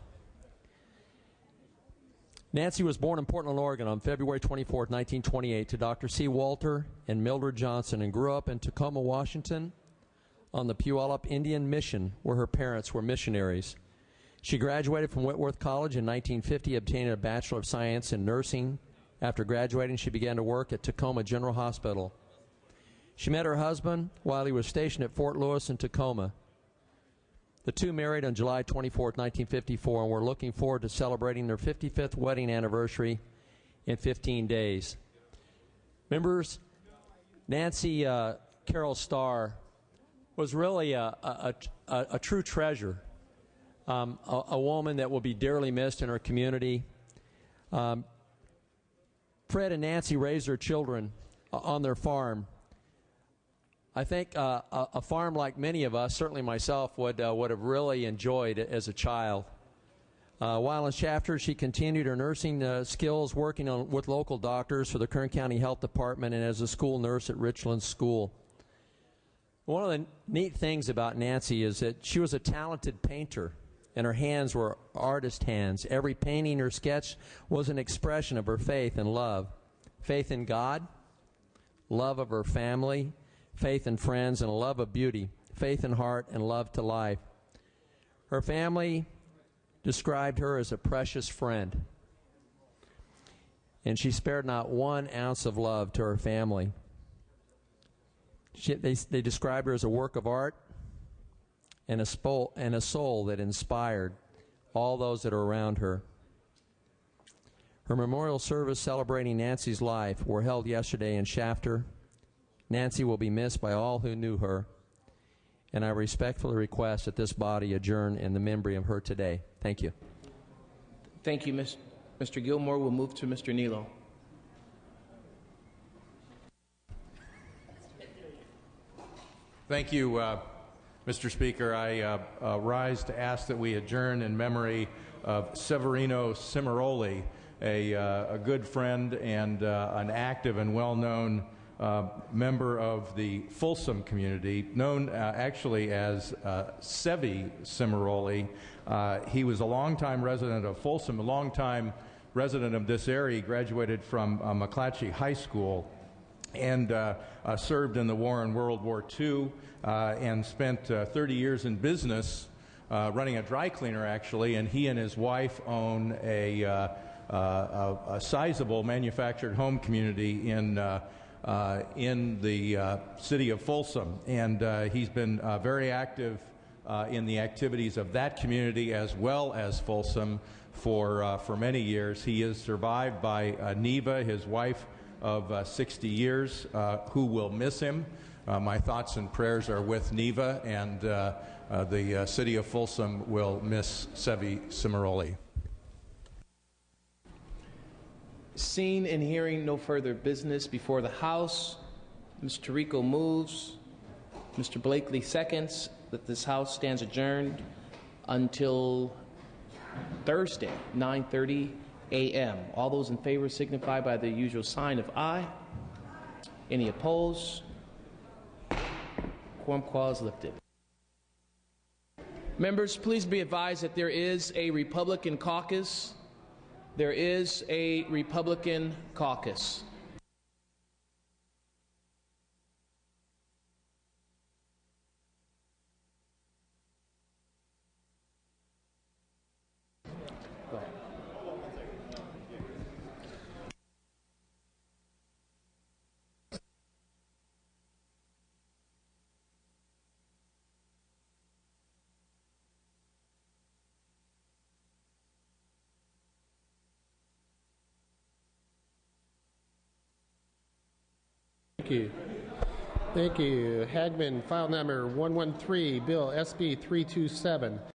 Nancy was born in Portland, Oregon on February 24, 1928 to Dr. C. Walter and Mildred Johnson, and grew up in Tacoma, Washington on the Puyallup Indian Mission, where her parents were missionaries. She graduated from Whitworth College in 1950, obtaining a Bachelor of Science in Nursing. After graduating, she began to work at Tacoma General Hospital. She met her husband while he was stationed at Fort Lewis in Tacoma. The two married on July 24, 1954, and were looking forward to celebrating their 55th wedding anniversary in 15 days. Members, Nancy Carroll Starr was really a true treasure, a woman that will be dearly missed in our community. Fred and Nancy raised their children on their farm. I think a farm like many of us, certainly myself, would have really enjoyed it as a child. While in Shafter, she continued her nursing skills, working with local doctors for the Kern County Health Department and as a school nurse at Richland School. One of the neat things about Nancy is that she was a talented painter, and her hands were artist hands. Every painting or sketch was an expression of her faith and love. Faith in God, love of her family, faith in friends, and a love of beauty, faith in heart, and love to life. Her family described her as a precious friend, and she spared not 1 ounce of love to her family. They described her as a work of art and a soul that inspired all those that are around her. Her memorial service celebrating Nancy's life were held yesterday in Shafter. Nancy will be missed by all who knew her, and I respectfully request that this body adjourn in the memory of her today. Thank you. Thank you, Mr. Gilmore. We'll move to Mr. Nilo. Thank you, Mr. Speaker. I rise to ask that we adjourn in memory of Severino Cimaroli, a good friend and an active and well-known member of the Folsom community, known actually as Sevi Cimaroli. He was a longtime resident of Folsom, a longtime resident of this area. He graduated from McClatchy High School and served in the war in World War II and spent 30 years in business running a dry cleaner, actually, and he and his wife own a sizable manufactured home community in the city of Folsom, and he's been very active in the activities of that community as well as Folsom for many years. He is survived by Neva, his wife of 60 years, who will miss him. My thoughts and prayers are with Neva, and the city of Folsom will miss Sevi Cimaroli. Seeing and hearing no further business before the House, Mr. Tirico moves, Mr. Blakely seconds that this House stands adjourned until Thursday, 9:30 a.m. All those in favor signify by the usual sign of aye. Any opposed? Quorum clause lifted. Members, please be advised that there is a Republican caucus. There is a Republican caucus. Go ahead. Thank you. Thank you. Hagman, file number 113, Bill SB 327.